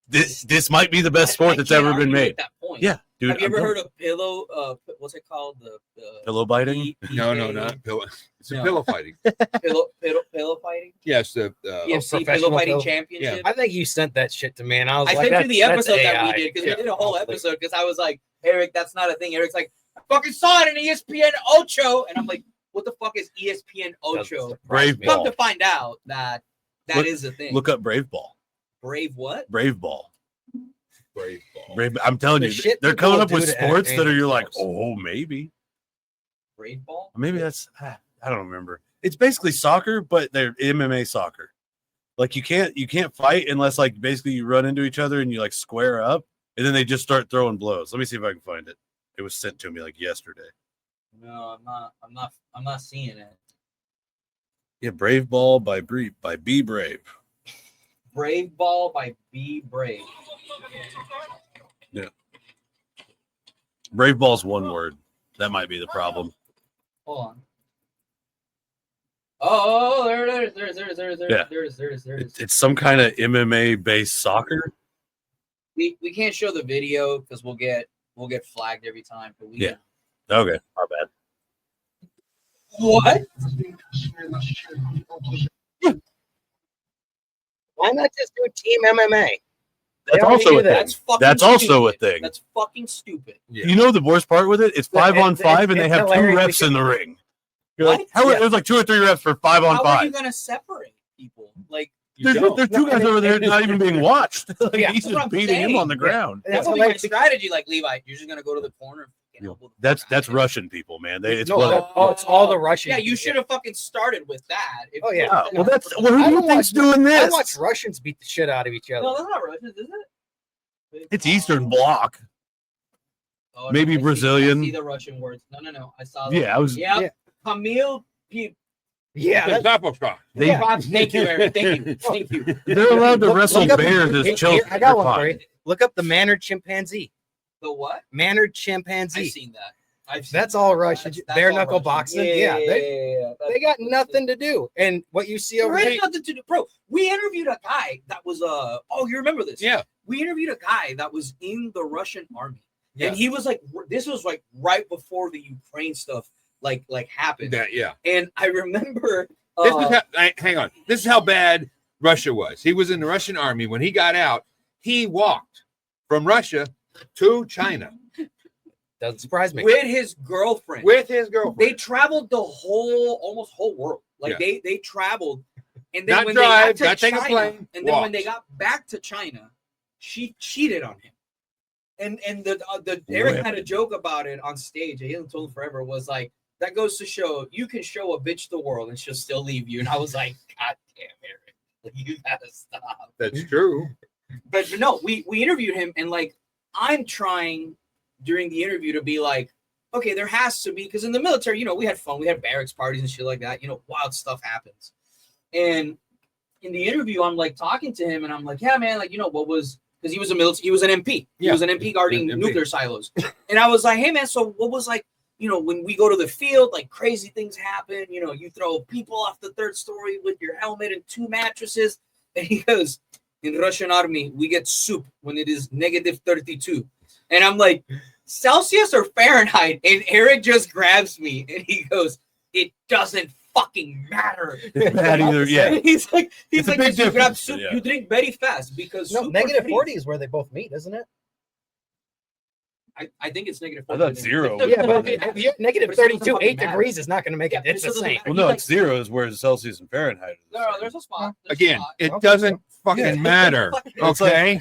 This might be the best I sport that's can't ever argue been with made. That point. Yeah, dude. Have you I'm ever telling heard of pillow? What's it called? The pillow biting? No, not pillow. It's a No. pillow fighting. pillow fighting. Yes, the UFC professional pillow fighting pillow- championship. I think you sent that shit to me, and I was I like, sent you the that's episode that AI. we did because Yeah. we did a whole episode because I was like, Eric, that's not a thing. Eric's like, I fucking saw it in ESPN Ocho, and I'm like, what the fuck is ESPN Ocho? Brave me. Come Ball. to find out that Look- is a thing. Look up Brave Ball. Brave what? Brave Ball. brave ball. Brave, I'm telling The you, shit they're people coming up do with to sports that are entertain you're like, themselves. oh, maybe. Brave ball? Maybe that's I don't remember. It's basically soccer, but they're MMA soccer. Like you can't fight unless like basically you run into each other and you like square up, and then they just start throwing blows. Let me see if I can find it. It was sent to me like yesterday. No, I'm not seeing it. Yeah, Brave Ball by Be Brave. Brave ball by Be Brave. Brave Ball's one word. That might be the problem. Hold on. Oh, there it is. Yeah. There it is. It's some kind of MMA based soccer. We can't show the video because we'll get flagged every time. But we Yeah. Okay, our bad. What? Why not just do Team MMA? That's already also do a that. thing. That's fucking. That's also a stupid. thing. That's fucking stupid. Yeah. You know the worst part with it? It's Yeah, 5-on-5, and they it's have 2 hilarious reps in the because- ring. You're like, What? how Yeah. there's like 2 or 3 reps for How are you 5-on-5. gonna separate people? Like There's 2 guys over there not even being watched. Like, Yeah, he's that's what just I'm beating him saying. on the ground. that That's would be my hilarious. strategy. Like Levi, you're just gonna go to the corner. And elbow the That's fuck out of him. Russian people, man. It's No, what. it's all the Russian. Yeah, you people. should have fucking started with that. If Oh, yeah. Oh, well, that's well, who I do you don't think's watch- doing I this? watch Russians beat the shit out of each other. No, that's not Russians, is it? It's Eastern Bloc. Oh, Maybe I see- Brazilian. I see the Russian words. No. I saw. That. Yeah, I was. Yeah. Yeah. Camille. Yeah, That's that's, apple shot. They, Yeah. Thank you, Eric. Thank you. Thank you. They're allowed to Look- wrestle look up- bears here- as here, children. I got They're one for fine. you. Look up the mannered chimpanzee. The what? Mannered I've chimpanzee. seen that. That's all Russian. That's Bare all knuckle Russian. boxing. Yeah. They got nothing to do. And what you see over There here, is nothing to do, bro. We interviewed a guy that was oh, you remember this? Yeah. We interviewed a guy that was in the Russian army, Yeah. and he was like, this was like right before the Ukraine stuff like happened. Yeah. And I remember This is hang on. This is how bad Russia was. He was in the Russian army. When he got out, he walked from Russia to China doesn't surprise me. with his girlfriend. with his girlfriend. They traveled the almost whole world. Like Yeah. they traveled, and then Not when drive, they not got to take a China, plane, and then when they walked. got back to China, she cheated on him. And the Eric had a joke about it on stage. He hasn't told him forever. Was like, that goes to show you can show a bitch the world and she'll still leave you. And I was like, God damn, Eric, like, you gotta stop. That's true. But no, we interviewed him, and like I'm trying during the interview to be like, okay, there has to be, because in the military, we had fun, we had barracks parties and shit like that, wild stuff happens. And in the interview, I'm like talking to him, and I'm like, yeah, man, like what was, because he was he was an MP, he was an MP guarding MP. nuclear silos, and I was like, hey man, so what was like, when we go to the field, like crazy things happen, you throw people off the third story with your helmet and 2 mattresses, and he goes, in Russian army, we get soup when it is -32. And I'm like, Celsius or Fahrenheit? And Eric just grabs me and he goes, it doesn't fucking matter. It's bad either. Yeah. He's like, It's a big you grab difference, soup, yeah. you drink very fast because no, soup negative or 40 is where they both meet, isn't it? I think it's -40. I thought 0. Yeah, but if you're negative But it doesn't 32, fucking 8 matter. degrees is not going to make it. Yeah, It's it the doesn't same. matter. Well, no, it's 0 is where Celsius and Fahrenheit. No, there's a spot. There's Again, a spot. it Okay, doesn't Yeah. fucking matter. It's like- Okay.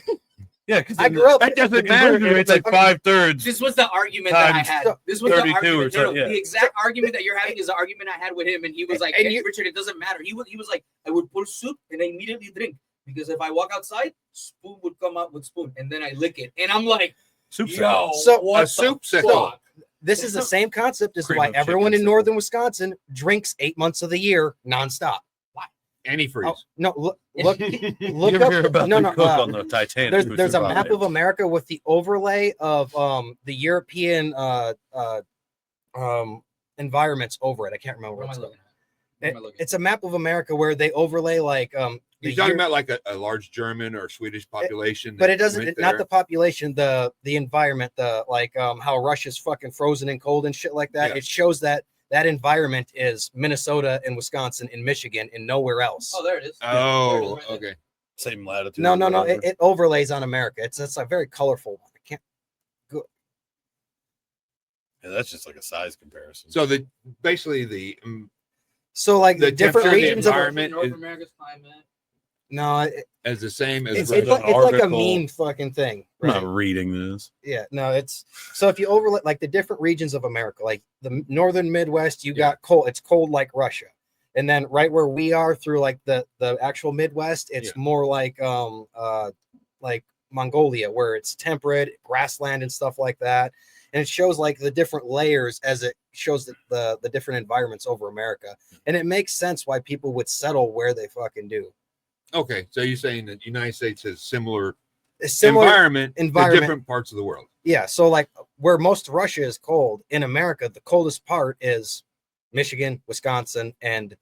Yeah, because I grew up. That doesn't the matter. conversion rate's like 5/3. This was the argument that I Times had. This was the 32 or argument. something, yeah. The exact argument that you're having is the argument I had with him, and he was like, And "Hey, you- Richard, it doesn't matter." He was like, "I would pull soup and I immediately drink because if I walk outside, spoon would come out with spoon, and then I lick it." And I'm like, Soup "Yo, So, what a the soup sickle. fuck?" This is the same concept as Cream why of everyone chicken in northern Wisconsin drinks 8 months of the year nonstop. Antifreeze. Oh, no, look, You look ever hear up. about No, the no. cook on the Titanic? who There's a map survived? of America with the overlay of the European environments over it. I can't remember What am what I it's looking at? What am I looking at? It's a map of America where they overlay like the You're talking Euro- about like a large German or Swedish population. but that it doesn't went not there. the population, the environment, the like how Russia's fucking frozen and cold and shit like that. Yeah. It shows that environment is Minnesota and Wisconsin and Michigan and nowhere else. Oh, there it is. Oh, There it is right there. okay. Same latitude. No, or whatever. it overlays on America. It's a very colorful one. I can't. Yeah, that's just like a size comparison. So basically the So like The different temperature of the regions of environment North is- America's climate. no, as the same as it's like like, an it's like a article. meme fucking thing. I'm Right? not reading this. Yeah, no, it's so if you overlay like the different regions of America, like the northern Midwest, you got cold. It's cold like Russia, and then right where we are through like the actual Midwest, it's more like Mongolia, where it's temperate grassland and stuff like that. And it shows like the different layers as it shows the different environments over America, and it makes sense why people would settle where they fucking do. okay. So you're saying that the United States has similar, It's similar. environment to environment. different parts of the world. Yeah, so like where most of Russia is cold, in America, the coldest part is Michigan, Wisconsin, and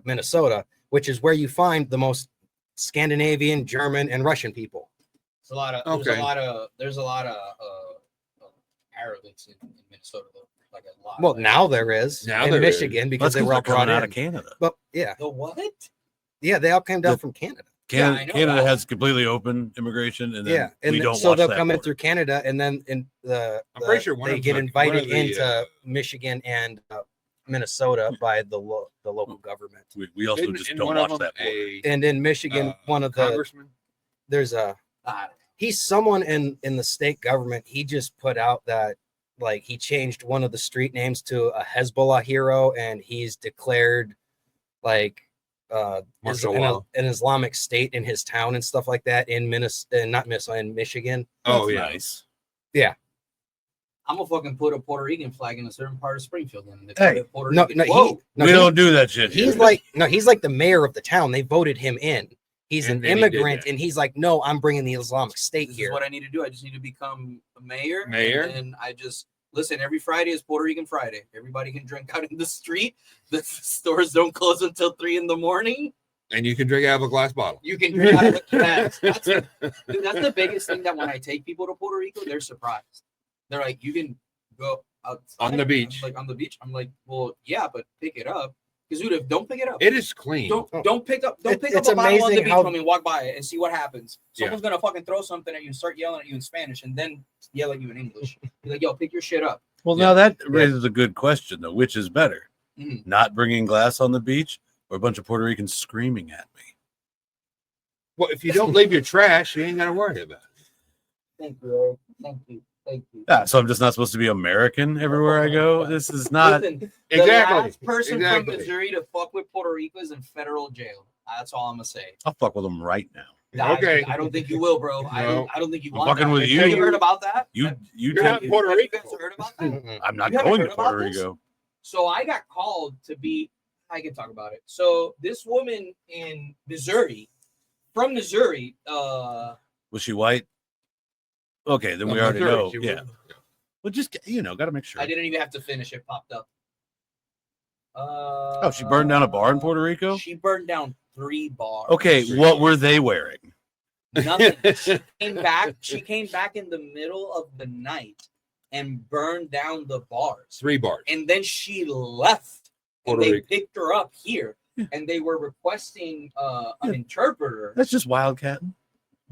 Minnesota, which is where you find the most Scandinavian, German, and Russian people. There's a lot of there's a lot of Arabics in Minnesota though. Like a lot. Well, now there is Now in there is. Michigan because That's they were all coming brought out in. of Canada. But yeah, The what? yeah, they all came down from Canada. Canada, Yeah, I know Canada that. has completely open immigration, and then Yeah, and we then- don't so watch they'll that come in border. through Canada, and then I'm pretty sure one they of get them- invited one of the, into Michigan and Minnesota by the local government. We also Isn't- just isn't don't one of watch them that border. a And in Michigan, one of the congressman. there's a he's someone in the state government. He just put out that like he changed one of the street names to a Hezbollah hero, and he's declared like Martial law. an Islamic state in his town and stuff like that in Minnesota, in Michigan. Oh That's yeah. nice. I'm gonna fucking put a Puerto Rican flag in a certain part of Springfield. And if Hey, Puerto no, Rican, no, whoa, We don't do that shit. he's here. he's like the mayor of the town. They voted him in. He's And an then he did immigrant, that. and he's like, no, I'm bringing the Islamic State this here. is what I need to do. I just need to become a mayor. Mayor? And I just Listen, every Friday is Puerto Rican Friday. Everybody can drink out in the street. The stores don't close until 3 a.m. And you can drink out of a glass bottle. You can drink out of a glass. That's the biggest thing that when I take people to Puerto Rico, they're surprised. They're like, you can go outside On the beach. I'm like, on the beach. I'm like, well, yeah, but pick it up. Because dude, don't pick it up. It is clean. Don't pick up It's a bottle on the amazing beach how- from me and walk by it and see what happens. Someone's gonna fucking throw something at you and start yelling at you in Spanish and then yell at you in English. Be like, yo, pick your shit up. Well, now that raises a good question, though. Which is better? Mhm. Not bringing glass on the beach or a bunch of Puerto Ricans screaming at me? Well, if you don't leave your trash, you ain't got to worry about it. Thank you. Thank you. Thank you. Yeah, so I'm just not supposed to be American everywhere I go? This is not... Listen, Exactly. the last person Exactly. from Missouri to fuck with Puerto Rico is in federal jail. That's all I'm gonna say. I'll fuck with them right now. Okay. I don't think you will, bro. I No. don't think you I'm want fucking that. with Have you. you heard about that? You You're not in Puerto Have you Rico. guys heard about that? I'm not You haven't going heard to about Puerto this? Rico. So I got called to be. I can talk about it. So this woman in Missouri, from Missouri, Was she white? Okay, then we already know. Yeah. Well, just, got to make sure. I didn't even have to finish. It popped up. Oh, she burned down a bar in Puerto Rico? She burned down 3 bars. Okay, what were they wearing? Nothing. She came back in the middle of the night and burned down the bars. 3 bars. And then she left. And Puerto they Rico. picked her up here. Yeah. And they were requesting an interpreter. That's just wildcatting.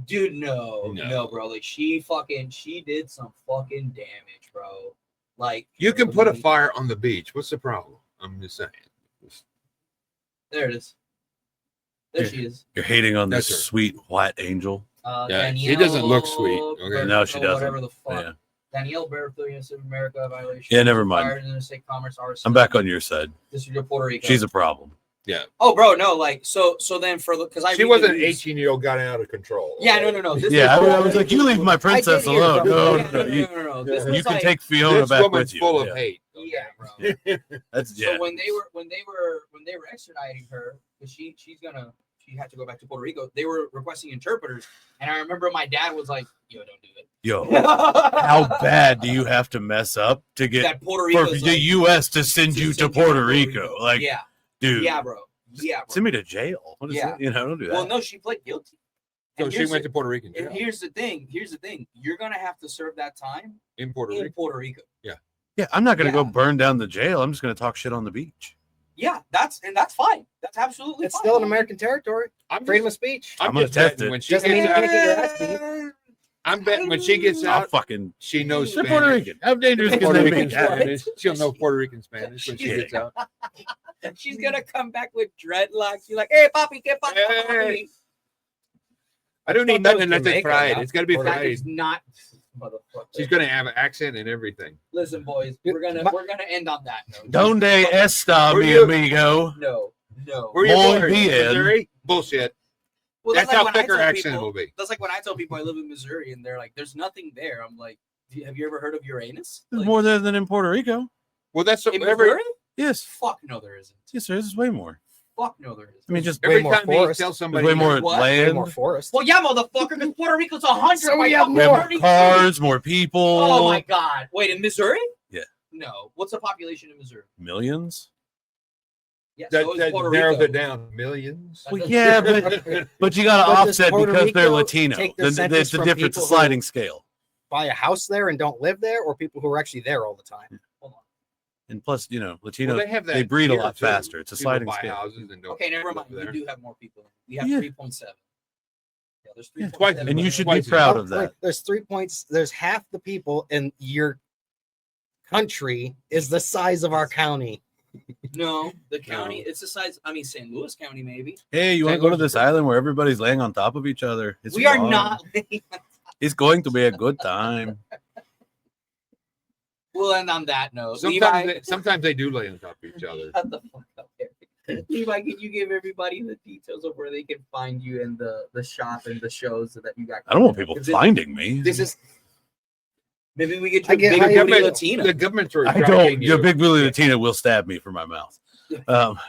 Dude, no, No. bro. Like she did some fucking damage, bro. Like You can put a fire on the beach. What's the problem? I'm just saying. There it is. There she is. You're hating on this That's her. sweet white angel. Yeah, she doesn't look sweet, okay? No, she doesn't. Whatever the fuck. Yeah. Danielle Bertha, yes, of America violation. Yeah, never mind. Fire and interstate commerce, arson. I'm back on your side. District of Puerto Rico. She's a problem. Oh, bro, no, like so then for the because She wasn't an 18-year-old got out of control. Yeah, no. This Yeah, was- I was like, you leave my princess I get you, alone. bro. No. no. This You was can like- take Fiona This back woman's with you. full of Yeah. hate. Yeah, bro. That's So yeah. when they were extraditing her, because she had to go back to Puerto Rico. They were requesting interpreters, and I remember my dad was like, "Yo, don't do it." Yo, how bad do you have to mess up to get That Puerto for Rico the U.S. to send you to Puerto Rico? Like, yeah, dude, bro. send me to jail. What is Yeah. that? Don't do that. Well, no, she pled guilty. So And she here's went the- to Puerto Rican And jail here's the thing. You're gonna have to serve that time in Puerto in Rico. Puerto Rico. Yeah, I'm not gonna Yeah. go burn down the jail. I'm just gonna talk shit on the beach. Yeah, that's fine. That's absolutely It's fine. still an American territory. I'm Freedom just, of speech. I'm I'm gonna just test betting it. when she Doesn't mean gets you're out. gonna get your ass beat. I'm betting when she gets I'll out, fucking. she knows They're Puerto Spanish. Rican. How dangerous can Puerto they Rican be? Spanish. She'll know Puerto Rican Spanish when she gets out. She's gonna come back with dreadlocks. You're like, "Hey, papi, ¿qué pasa, Hey. papi?" I don't need thought that nothing was unless it's Jamaica, fried. huh? It's got to be Or That fried. is not, motherfucker. She's gonna have an accent and everything. Listen, boys, we're gonna end on that note. Donde está Were mi you- amigo? No. Where you Muy born? bien. Missouri? Bullshit. Well, That's like how when I thick her tell accent people- will be. That's like when I tell people I live in Missouri, and they're like, "There's nothing there." I'm like, "Have you ever heard of Uranus?" There's Like, more there than in Puerto Rico. Well, that's in every Missouri? Yes. Fuck no, there isn't. Yes, there is. There's way more. Fuck no, there isn't. I mean, just Way every more time forest. they tell there's somebody way more What? Way land. more forest. Well, yeah, motherfucker, because Puerto Rico's 100. So by we have fucking We have more 32. cars, more people. Oh my god! Wait, in Missouri? Yeah. No. What's the population in Missouri? Millions. Yeah, that, so is that Puerto narrows Rico. it down millions. Well, yeah, but you got to But does offset Puerto because they're Rico Latino. take the Then census it's a from different people who- sliding scale. Buy a house there and don't live there, or people who are actually there all the time. Hold on. And plus, Latino, Well, they have that they breed a here, lot too. faster. It's a People sliding buy scale. houses and don't Okay, never mind. live We there. do have more people. We have Yeah. 3.7. Yeah, there's Yeah. 3.7. And you should be Twice as proud Oh, of wait, that. there's 3 points. There's half the people in your country is the size of our county. No, the county. It's the size. I mean, St. Louis County, maybe. Hey, you want to St. go to Louis this is- island where everybody's laying on top of each other? It's We are fun. not. It's going to be a good time. We'll end on that note. Sometimes, Levi, sometimes they do lay on top of each other. shut the fuck up, Eric. Levi, can you give everybody the details of where they can find you and the shop and the shows that you got? I don't want people Is it- finding me. This is. Maybe we get I you a get bigger how you booty make- Latina. The government are I tracking don't. you. Your big Billy Latina will stab me for my mouth.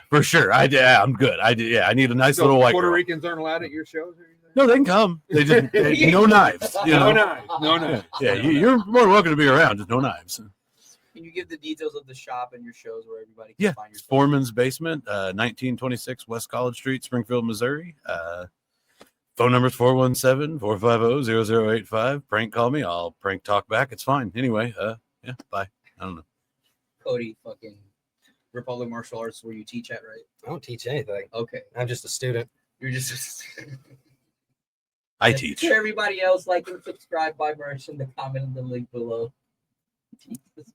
For sure. I'm good. I need a nice So little white Puerto girl. Ricans aren't allowed at your shows or anything? No, they can come. They just no knives. No knives. No knives. Yeah, you're more than welcome to be around. Just no knives. Can you give the details of the shop and your shows where everybody can Yeah, find your it's Foreman's Basement, 1926 West College Street, Springfield, Missouri. Phone number is 417-450-0085. Prank call me. I'll prank talk back. It's fine. Anyway, yeah, bye. I don't know. Cody, fucking Republic Martial Arts, where you teach at, right? I don't teach anything. Okay. I'm just a student. You're just I teach. To everybody else, like and subscribe, buy merch, and the comment in the link below. Jesus